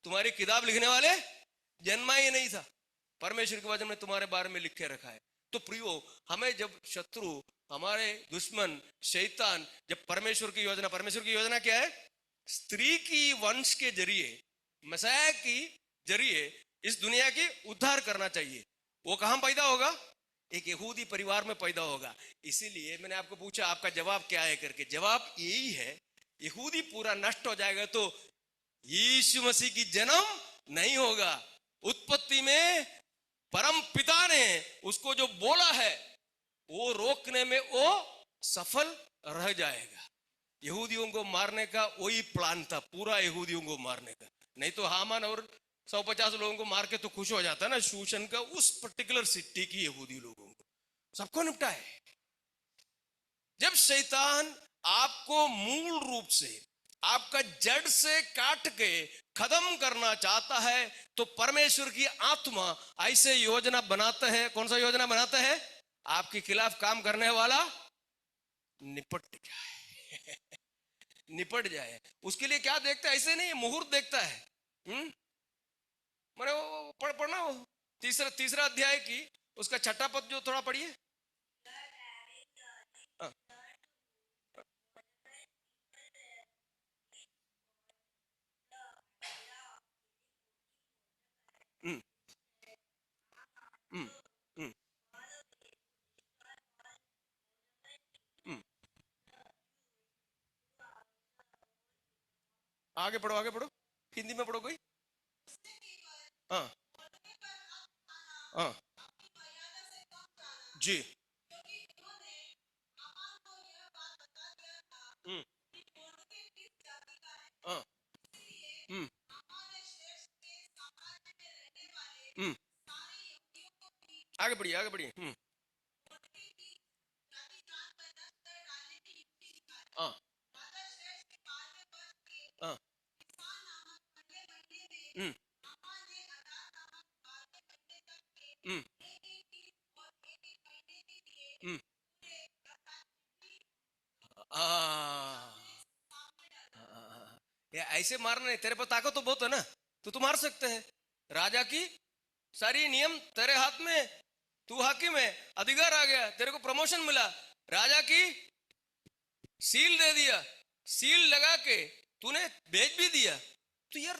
तुम्हारी किताब लिखने वाले जन्मा ही नहीं था, परमेश्वर के वचन में तुम्हारे बारे में लिखे रखा है। तो प्रियो, हमें जब शत्रु, हमारे दुश्मन शैतान, जब परमेश्वर की योजना, परमेश्वर की योजना क्या है? स्त्री की वंश के जरिए, मसीह की जरिए इस दुनिया की उद्धार करना चाहिए। वो कहां पैदा होगा? एक यहूदी परिवार में पैदा होगा। इसीलिए मैंने आपको पूछा आपका जवाब क्या है करके, जवाब यही है, यहूदी पूरा नष्ट हो जाएगा तो यीशु मसीह की जन्म नहीं होगा। उत्पत्ति में परम पिता ने उसको जो बोला है, वो रोकने में वो सफल रह जाएगा। यहूदियों को मारने का वही प्लान था, पूरा यहूदियों को मारने का। नहीं तो हामान और 150 लोगों को मार के तो खुश हो जाता ना, शूशन का उस पर्टिकुलर सिटी की यहूदी लोगों को सबको निपटा है। जब शैतान आपको मूल रूप से, आपका जड़ से काट के खत्म करना चाहता है, तो परमेश्वर की आत्मा ऐसे योजना बनाते हैं। कौन सा योजना बनाते हैं? आपके खिलाफ काम करने वाला निपट जाए। निपट जाए। उसके लिए क्या देखता है? ऐसे नहीं, मुहूर्त देखता है। मैंने वो पढ़ना हो, तीसरा तीसरा अध्याय की उसका 6ठा पद जो थोड़ा पढ़िए। हाँ, हम्म हम्म हम्म हम्म। आगे पढ़ो, आगे पढ़ो, हिंदी में पढ़ो कोई। हाँ हाँ जी। हम्म हाँ हम्म हम्म। आगे बढ़िए, आगे बढ़िए। हाँ हाँ। हम्म हम्म हम्म ऐसे मारना नहीं, तेरे पर ताकत तो बहुत है ना, तू मार सकते है। राजा की सारी नियम तेरे हाथ में, तू हाकिम है, अधिकार आ गया, तेरे को प्रमोशन मिला, राजा की सील दे दिया, सील लगा के तूने भेज भी दिया, तो यार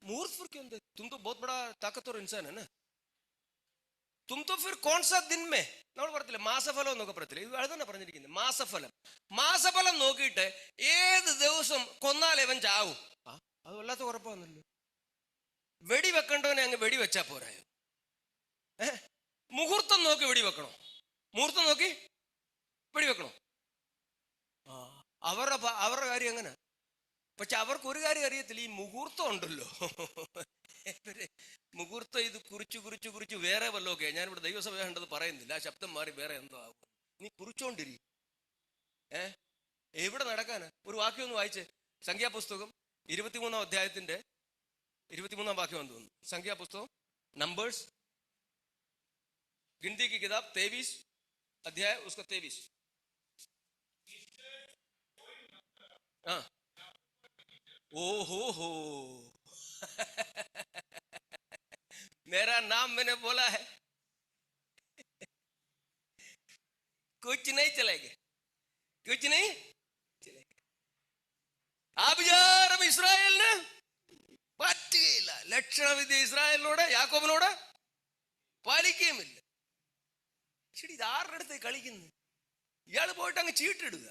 मुहूर्त फिर क्यों दे? तुम तो बहुत बड़ा ताकतवर इंसान है ना, तुम तो फिर कौन सा दिन में നമ്മൾ പറയത്തില്ല മാസഫലം എന്നൊക്കെ പറയത്തില്ല, ഇത് എഴുതന്നെ പറഞ്ഞിരിക്കുന്നത് മാസഫലം. മാസഫലം നോക്കിയിട്ട് ഏത് ദിവസം കൊന്നാൽ ഇവൻ ചാവും, അത് വല്ലാത്ത കുഴപ്പമൊന്നുമില്ല. വെടി വെക്കേണ്ടവനെ അങ്ങ് വെടി വെച്ചാ പോരായോ? മുഹൂർത്തം നോക്കി വെടി വെക്കണോ? മുഹൂർത്തം നോക്കി വെടി വെക്കണോ? അവരുടെ കാര്യം എങ്ങനെ? പക്ഷെ അവർക്ക് ഒരു കാര്യം അറിയത്തില്ല, ഈ മുഹൂർത്തം ഉണ്ടല്ലോ, മുഹൂർത്തം ഇത് കുറിച്ച് കുറിച്ച് കുറിച്ച് വേറെ വല്ലതൊക്കെ. ഞാനിവിടെ ദൈവസഭ കണ്ടത് പറയുന്നില്ല, ആ ശബ്ദം മാറി വേറെ എന്തോ ആകും. നീ കുറിച്ചോണ്ടിരി, എവിടെ നടക്കാന്? ഒരു വാക്യം ഒന്ന് വായിച്ചേ, സംഖ്യാപുസ്തകം 23-ാം അധ്യായത്തിന്റെ 23-ാം വാക്യം എന്ന് തോന്നുന്നു. സംഖ്യാപുസ്തകം, नंबर्स, गिनती की किताब 23 अध्याय उसका 23. हाँ, हो मेरा नाम मैंने बोला है, कुछ नहीं चलेगा, कुछ नहीं चलेगा. ആഭിചാരം ഇസ്രായേലിന് പറ്റുകയില്ല. ലക്ഷണവിദ്യ ഇസ്രായേലിനോട് യാക്കോബിനോട് പാലിക്കുകയുമില്ല. ശരി, ഇത് ആരുടെ അടുത്ത് കളിക്കുന്നു? ഇയാള് പോയിട്ട് അങ്ങ് ചീട്ടിടുക.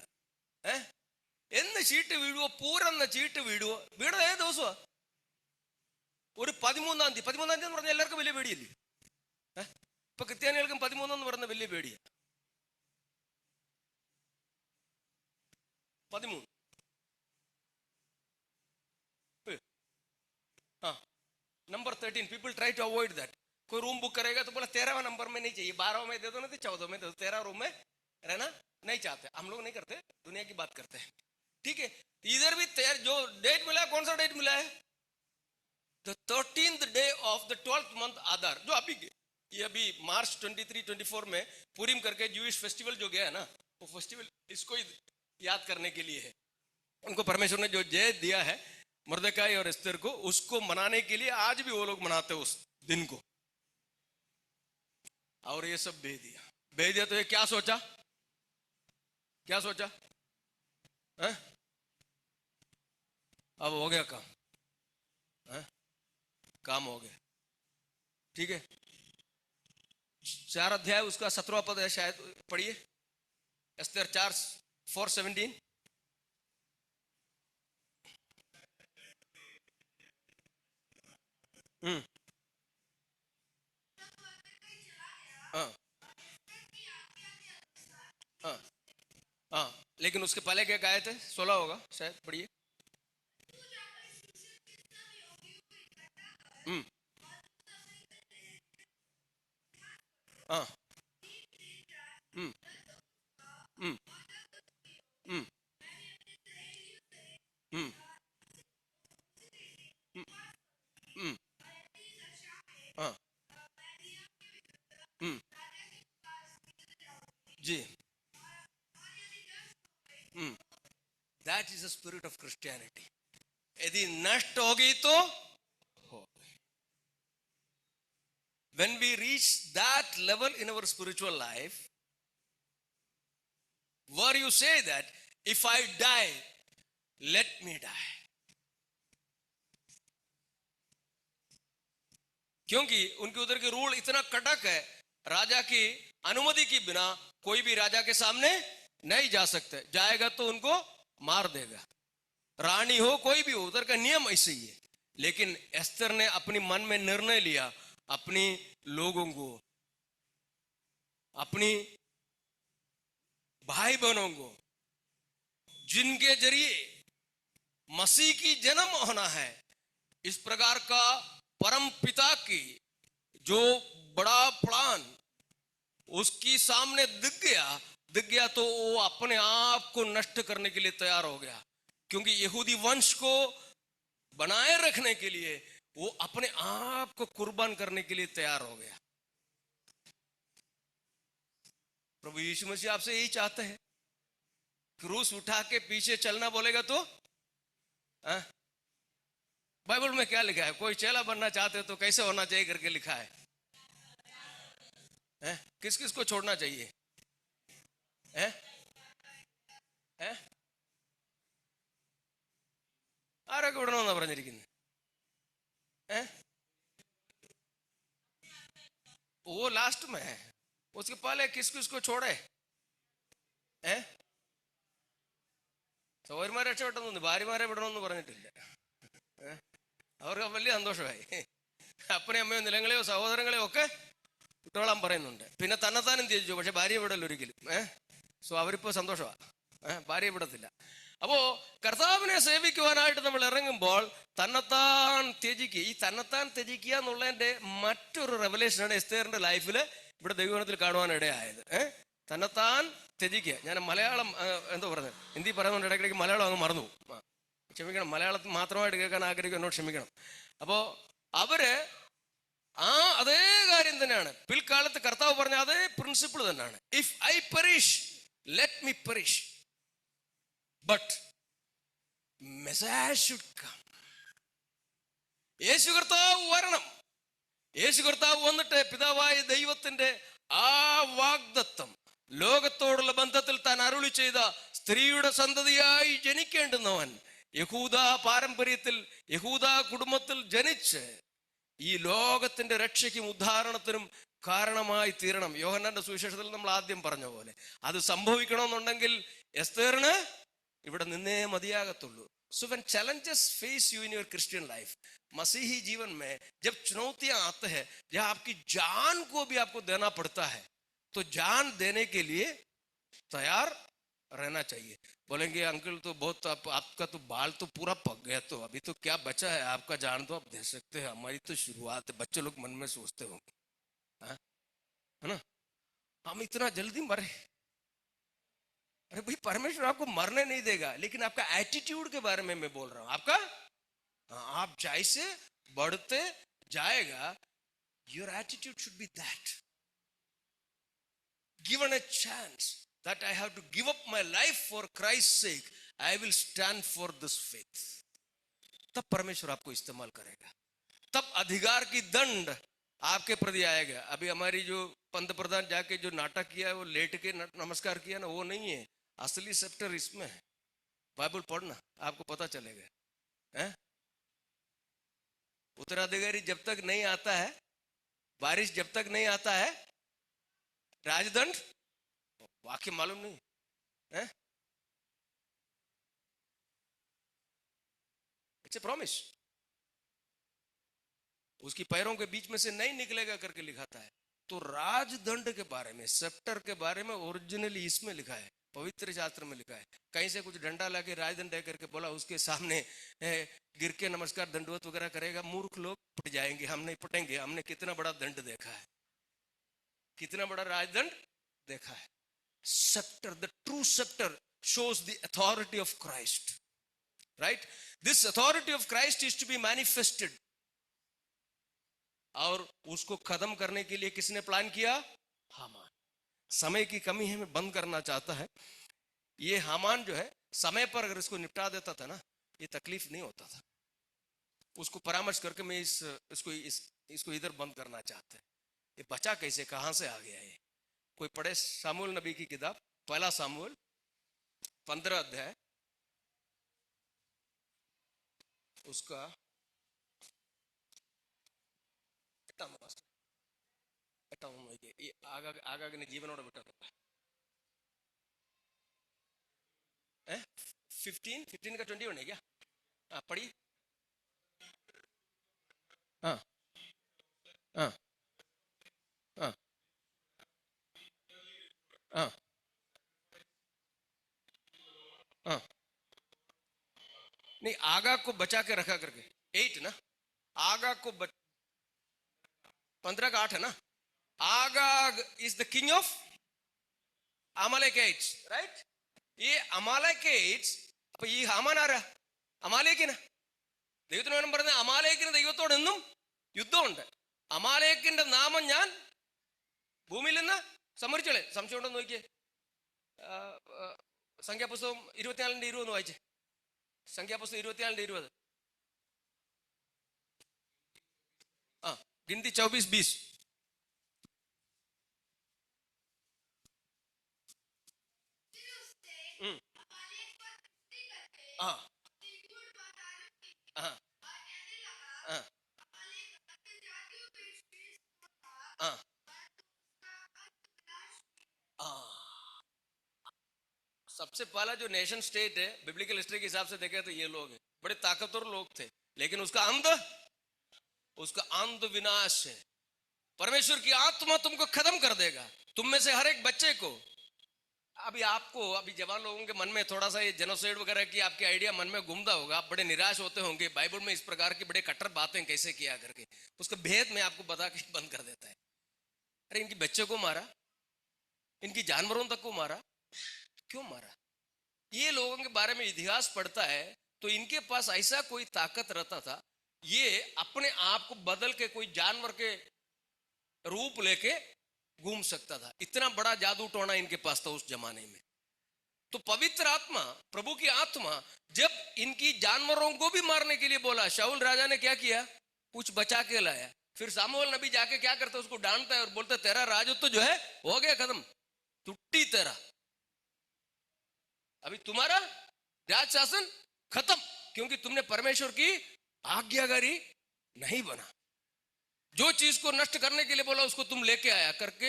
എന്ന് ചീട്ട് വീഴുവോ? പൂരെന്ന ചീട്ട് വീഴുവോ? വീണത് ഏത് ദിവസമാ? ഒരു 13-ാം തീയതി. 13-ാം തീയതി എന്ന് പറഞ്ഞാൽ എല്ലാവർക്കും വലിയ പേടിയല്ലേ? ഇപ്പൊ ക്രിസ്ത്യാനികൾക്കും 13 എന്ന് പറഞ്ഞ വലിയ പേടിയാ. 13. हाँ, number 13. People try to avoid that. कोई रूम बुक करेगा तो बोला 13वां नंबर में नहीं चाहिए, 12वां में दे दो, नहीं 14 में दे दो, 13 रूम में रहना नहीं चाहते. हम लोग नहीं करते, दुनिया की बात करते हैं. ठीक है, इधर भी जो डेट मिला, कौन सा डेट मिला है? The 13th day of the 12th month Adar, जो अभी ये अभी मार्च 23-24 में पूरीम करके जूइश फेस्टिवल जो गया है ना, वो फेस्टिवल इसको याद करने के लिए है. उनको परमेश्वर ने जो जय दिया है मुर्दकाई और एस्तर को, उसको मनाने के लिए आज भी वो लोग मनाते हैं उस दिन को. और ये सब भेज दिया. तो ये क्या सोचा? क्या सोचा? अब हो गया काम, काम हो गया. ठीक है, 4 अध्याय उसका 17वां पद है, शायद पढ़िए. एस्तर 4:4-17. हाँ हाँ हाँ, लेकिन उसके पहले क्या गाए थे? 16 होगा शायद, पढ़िए. हाँ, हाँ, जी. That is the spirit of Christianity. यदि नष्ट हो गई तो हो गई. When we reach that level in our spiritual life, where you say that if I die, let me die. क्योंकि उनके उधर के रूल इतना कड़क है, राजा की अनुमति के बिना कोई भी राजा के सामने नहीं जा सकते. जाएगा तो उनको मार देगा. रानी हो कोई भी हो, उधर का नियम ऐसे ही है. लेकिन एस्तर ने अपनी मन में निर्णय लिया, अपनी लोगों को, अपनी भाई बहनों को, जिनके जरिए मसीह की जन्म होना है, इस प्रकार का परम पिता की जो बड़ा प्लान उसकी सामने दिख गया तो वो अपने आप को नष्ट करने के लिए तैयार हो गया. क्योंकि यहूदी वंश को बनाए रखने के लिए वो अपने आप को कुर्बान करने के लिए तैयार हो गया. प्रभु यीशु मसीह आपसे यही चाहते हैं. क्रूस उठा के पीछे चलना बोलेगा तो बाइबल में क्या लिखा है? कोई चेला बनना चाहते हो तो कैसे होना चाहिए करके लिखा है? किस किस को छोड़ना चाहिए? है? है? ആരൊക്കെ വിടണമെന്നാ പറഞ്ഞിരിക്കുന്നത്? है? वो लास्ट में है, उसके पहले किस किस को छोड़े? है? സഹോദരിമാരെ രക്ഷപ്പെട്ടെന്നു, ഭാര്യമാരെ വിടണമെന്ന് പറഞ്ഞിട്ടില്ല. അവർക്ക് വലിയ സന്തോഷമായി. അപ്പനെയും അമ്മയോ നിലങ്ങളെയോ സഹോദരങ്ങളെയോ ഒക്കെ വിട്ടോളാൻ പറയുന്നുണ്ട്. പിന്നെ തന്നെത്താനും തിരിച്ചു, പക്ഷെ ഭാര്യയെ വിടല്ല ഒരിക്കലും. സോ അവരിപ്പോ സന്തോഷമാണ്, ഭാര്യയെ വിടത്തില്ല. അപ്പോ കർത്താവിനെ സേവിക്കുവാനായിട്ട് നമ്മൾ ഇറങ്ങുമ്പോൾ തന്നെത്താൻ ത്യജിക്കുക. ഈ തന്നെത്താൻ ത്യജിക്കുക എന്നുള്ളതിന്റെ മറ്റൊരു റെവലേഷനാണ് എസ്തേറിന്റെ ലൈഫിൽ ഇവിടെ ദൈവത്തിൽ കാണുവാനിടയായത്. തന്നെത്താൻ ത്യജിക്കുക. ഞാൻ മലയാളം എന്തോ പറഞ്ഞത്, ഹിന്ദി പറയുന്നുണ്ട്, ഇടയ്ക്കിടയ്ക്ക് മലയാളം അങ്ങ് മറന്നു. ക്ഷമിക്കണം, മലയാളത്തിൽ മാത്രമായിട്ട് കേൾക്കാൻ ആഗ്രഹിക്കും, എന്നോട് ക്ഷമിക്കണം. അപ്പോ അവര് അതേ കാര്യം തന്നെയാണ് പിൽക്കാലത്ത് കർത്താവ് പറഞ്ഞ അതേ പ്രിൻസിപ്പിൾ തന്നെയാണ്. If I perish let me perish, but message should come. Yeshu കർത്താവ് വരണം. യേശു കർത്താവ് വന്നിട്ട് പിതാവായ ദൈവത്തിന്റെ ആ വാഗ്ദത്തം, ലോകത്തോടുള്ള ബന്ധത്തിൽ താൻ അരുളി ചെയ്ത സ്ത്രീയുടെ സന്തതിയായി ജനിക്കേണ്ടുന്നവൻ യഹൂദ പാരമ്പര്യത്തിൽ യഹൂദ കുടുംബത്തിൽ ജനിച്ച് ഈ ലോകത്തിന്റെ രക്ഷയ്ക്കും ഉദ്ധാരണത്തിനും കാരണമായി തീരണം. യോഹന്നാന്റെ സുവിശേഷത്തിൽ നമ്മൾ ആദ്യം പറഞ്ഞ പോലെ അത് സംഭവിക്കണമെന്നുണ്ടെങ്കിൽ എസ്തേറിന് ഇവിടെ നിന്നേ മതിയാകത്തുള്ളൂ. So when challenges face you in your Christian life, मसीही जीवन में जब चुनौतियां आते हैं, जब आपकी जान को भी आपको देना पड़ता है, तो जान देने के लिए तैयार रहना चाहिए. बोलेंगे अंकल तो बहुत आपका तो बाल तो पूरा पक गया, तो अभी तो क्या बचा है, आपका जान तो आप दे सकते हैं, हमारी तो शुरुआत है. बच्चे लोग मन में सोचते होंगे, है ना, हम इतना जल्दी मरे. अरे भाई, परमेश्वर आपको मरने नहीं देगा, लेकिन आपका एटीट्यूड के बारे में मैं बोल रहा हूं. आपका आप जैसे बढ़ते जाएगा, your attitude should be that. Given a chance that I have to give up my life for Christ's sake, I will stand for this faith. तब परमेश्वर आपको इस्तेमाल करेगा, तब अधिकार की दंड आपके प्रति आएगा. अभी हमारी जो पंत प्रधान जाके जो नाटक किया है, वो लेट के नमस्कार किया ना, वो नहीं है. असली सेक्टर इसमें है. बाइबल पढ़ना, आपको पता चलेगा. उत्तराधिकारी जब तक नहीं आता है, बारिश जब तक नहीं आता है, राजदंड वाक्य मालूम नहीं है. It's a promise. उसकी पैरों के बीच में से नहीं निकलेगा करके लिखा है. तो राजदंड के बारे में, सेप्टर के बारे में ओरिजिनली इसमें लिखा है, पवित्र शास्त्र में लिखा है. कहीं से कुछ डंडा लाके राजदंड है करके बोला, उसके सामने गिर के नमस्कार दंडवत वगैरह करेगा, मूर्ख लोग पिट जाएंगे. हम नहीं पिटेंगे, हमने कितना बड़ा दंड देखा है, कितना बड़ा राजदंड देखा है. Scepter, the true scepter shows the authority of Christ, right? This authority of Christ is to be manifested. और उसको खत्म करने के लिए किसने प्लान किया? हामान. समय की कमी है, मैं बंद करना चाहता है. ये हामान जो है, समय पर अगर इसको निपटा देता था ना, ये तकलीफ नहीं होता था. उसको परामर्श करके मैं इसको इधर बंद करना चाहता है. ये बचा कैसे, कहां से आ गया ये? कोई पढ़े सामुएल नबी की किताब, पहला सामुएल 15 अध्याय, उसका ಆಗಾಗನೇ ಜೀವನೋಡ ಬಿಟ್ಟದ. 15 का 21 है क्या? पढ़ी. हाँ हाँ हाँ हाँ हाँ. नहीं, आगा को बचा के रखा करके 8 ना, आगा को 15 का 8 है ना. Agag is the king of Amalekites, right? ഈ അമാലേക്കൈറ്റ്സ്, അപ്പൊ ഈ ഹാമാൻ ആരാ? അമാലേക്കിന്. ദൈവത്തിന് വേണം പറഞ്ഞ അമാലേക്കിന് ദൈവത്തോട് എന്നും യുദ്ധമുണ്ട്. അമാലേക്കിന്റെ നാമം ഞാൻ ഭൂമിയിൽ നിന്ന് സംഹരിച്ചോളെ. സംശയം ഉണ്ടെന്ന് നോക്കിയേ, സംഖ്യാപുസ്തകം 24:20 ഒന്ന് വായിച്ചേ. സംഖ്യാപുസ്തകം 24:20. गिनती 24-20। हाँ हाँ हाँ हाँ हाँ। सबसे पहला जो नेशन स्टेट है बिब्लिकल हिस्ट्री के हिसाब से देखे तो ये लोग हैं, बड़े ताकतवर लोग थे, लेकिन उसका अंत विनाश है। परमेश्वर की आत्मा तुमको खत्म कर देगा, तुम में से हर एक बच्चे को। अभी जवान लोगों के मन में थोड़ा सा ये जेनोसाइड वगैरह की आपके आइडिया मन में घूमता होगा, आप बड़े निराश होते होंगे, बाइबल में इस प्रकार की बड़े कट्टर बातें कैसे किया करके। उसका भेद मैं आपको बता के बंद कर देता है। अरे इनकी बच्चे को मारा, इनकी जानवरों तक को मारा, क्यों मारा? ये लोगों के बारे में इतिहास पढ़ता है तो इनके पास ऐसा कोई ताकत रहता था, ये अपने आप को बदल के कोई जानवर के रूप लेके घूम सकता था। इतना बड़ा जादू टोना इनके पास था उस जमाने में। तो पवित्र आत्मा, प्रभु की आत्मा जब इनकी जानवरों को भी मारने के लिए बोला, शाऊल राजा ने क्या किया? कुछ बचा के लाया। फिर सामुएल नबी जाके क्या करता है? उसको डांटता है और बोलता है तेरा राज तो जो है हो गया खत्म, टुट्टी तेरा, अभी तुम्हारा राज शासन खत्म, क्योंकि तुमने परमेश्वर की आज्ञाकारी नहीं बना। जो चीज को नष्ट करने के लिए बोला उसको तुम लेके आया करके।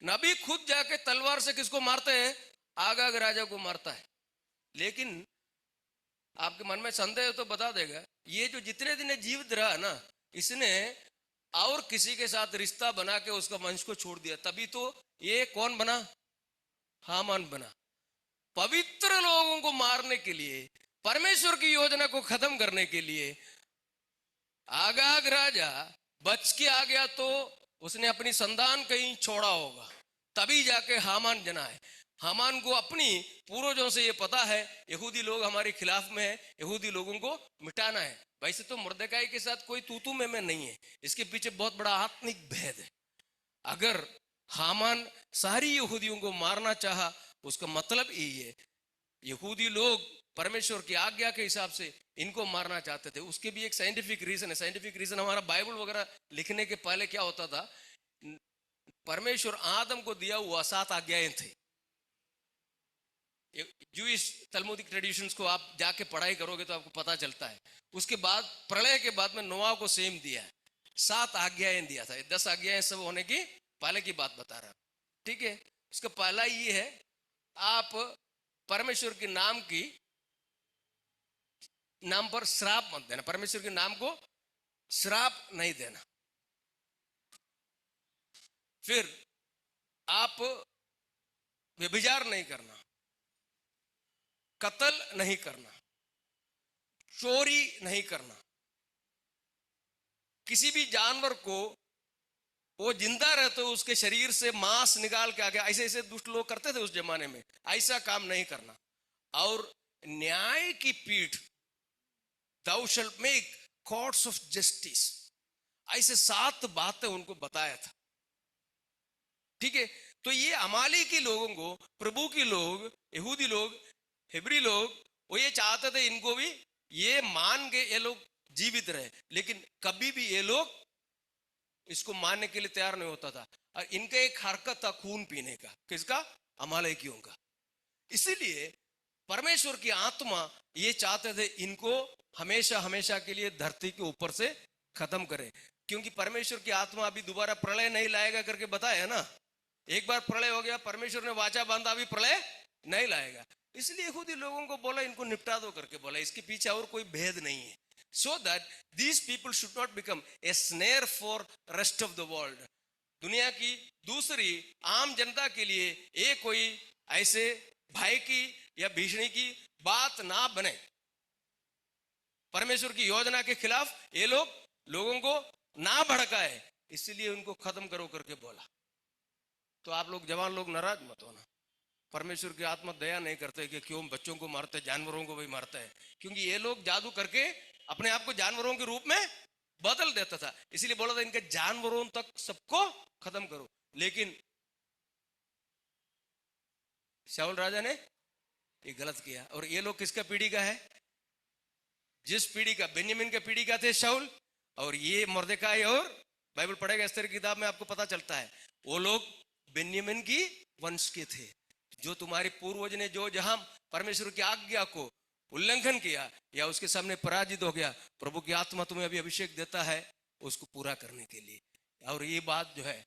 नबी खुद जाके तलवार से किसको मारते हैं? आगाग राजा को मारता है। लेकिन आपके मन में संदेह तो बता देगा, ये जो जितने दिन जीवित रहा ना, इसने और किसी के साथ रिश्ता बना के उसका वंश को छोड़ दिया, तभी तो ये कौन बना? हामान बना। पवित्र लोगों को मारने के लिए, परमेश्वर की योजना को खत्म करने के लिए आगाग राजा बच के आ गया, तो उसने अपनी संतान कहीं छोड़ा होगा, तभी जाके हामान जना है। हामान को अपनी पूर्वजों से ये पता है यहूदी लोग हमारे खिलाफ में है, यहूदी लोगों को मिटाना है। वैसे तो मुर्दकाई के साथ कोई तू में नहीं है, इसके पीछे बहुत बड़ा आत्मिक भेद है। अगर हामान सारी यहूदियों को मारना चाहा, उसका मतलब यही है यहूदी लोग परमेश्वर की आज्ञा के हिसाब से इनको मारना चाहते थे। उसके भी एक साइंटिफिक रीजन है। साइंटिफिक रीजन हमारा बाइबल वगैरह लिखने के पहले क्या होता था, परमेश्वर आदम को दिया हुआ 7 आज्ञाएं थे। जूइश तलमुदिक ट्रेडिशंस को आप जाके पढ़ाई करोगे तो आपको पता चलता है। उसके बाद प्रलय के बाद में नोआ को सेम दिया है, 7 आज्ञाएं दिया था। 10 आज्ञाएं सब होने की पहले की बात बता रहा, ठीक है। उसका पहला ये है, आप परमेश्वर के नाम पर श्राप मत देना, परमेश्वर के नाम को श्राप नहीं देना। फिर आप व्यभिचार नहीं करना, कत्ल नहीं करना, चोरी नहीं करना, किसी भी जानवर को वो जिंदा रहते हो उसके शरीर से मांस निकाल के आगे, ऐसे ऐसे दुष्ट लोग करते थे उस जमाने में, ऐसा काम नहीं करना। और न्याय की पीठ, thou shalt make courts of justice, ऐसे 7 बातें उनको बताया था, ठीक है। तो ये अमाली के लोगों को प्रभु के लोग, यहूदी लोग, हिब्री लोग, वो ये चाहते थे इनको भी ये मान के ये लोग जीवित रहे, लेकिन कभी भी ये लोग इसको मानने के लिए तैयार नहीं होता था। और इनका एक हरकत था खून पीने का, किसका? अमालेकियों का। इसीलिए परमेश्वर की आत्मा ये चाहते थे इनको हमेशा हमेशा के लिए धरती के ऊपर से खत्म करे, क्योंकि परमेश्वर की आत्मा अभी दोबारा प्रलय नहीं लाएगा करके बताया ना। एक बार प्रलय हो गया, परमेश्वर ने वाचा बांधा, अभी प्रलय नहीं लाएगा। इसलिए यहूदी लोगों को बोला इनको निपटा दो करके बोला, इसके पीछे और कोई भेद नहीं है। so that these people should not become a snare for rest of the world, दुनिया की दूसरी आम जनता के लिए ये कोई ऐसे भय की या भीषणी की बात ना बने। परमेश्वर की योजना के खिलाफ ये लोगों को ना भड़काए, इसलिए उनको खत्म करो करके बोला। तो आप लोग जवान लोग नाराज मत होना, परमेश्वर की आत्मा दया नहीं करते कि क्यों बच्चों को मारते, जानवरों को भी मारता है, क्योंकि ये लोग जादू करके अपने आप को जानवरों के रूप में बदल देता था। इसीलिए बोला था इनके जानवरों तक सबको खत्म करो। लेकिन शाऊल राजा ने ये गलत किया। और ये लोग किसका पीढ़ी का है? जिस पीढ़ी का, बेन्यामीन के पीढ़ी का थे शाऊल, और ये मुर्दकाई और बाइबल पढ़ेगा एस्तर की किताब में आपको पता चलता है वो लोग बेन्यामीन की वंश के थे। जो तुम्हारे पूर्वज ने जो जहां परमेश्वर की आज्ञा को उल्लंघन किया या उसके सामने पराजित हो गया, प्रभु की आत्मा तुम्हें अभी अभिषेक देता है उसको पूरा करने के लिए। और ये बात जो है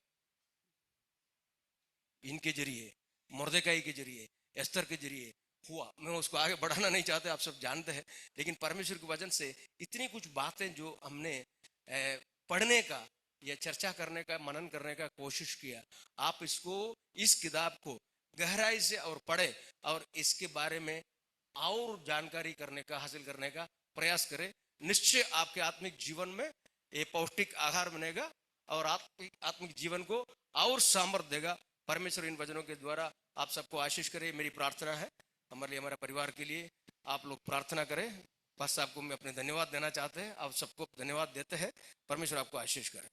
इनके जरिए, मुर्देकाई के जरिए, एस्तर के जरिए हुआ। मैं उसको आगे बढ़ाना नहीं चाहते, आप सब जानते हैं, लेकिन परमेश्वर के वचन से इतनी कुछ बातें जो हमने पढ़ने का या चर्चा करने का, मनन करने का कोशिश किया, आप इसको, इस किताब को गहराई से और पढ़े और इसके बारे में और जानकारी करने का, हासिल करने का प्रयास करें। निश्चय आपके आत्मिक जीवन में ये पौष्टिक आहार बनेगा और आत्मिक जीवन को और सामर्थ्य देगा। परमेश्वर इन वचनों के द्वारा आप सबको आशीष करे, मेरी प्रार्थना है। हमारे लिए, हमारे परिवार के लिए आप लोग प्रार्थना करें। बस आपको मैं अपने धन्यवाद देना चाहते हैं, आप सबको धन्यवाद देते हैं। परमेश्वर आपको आशीष करे।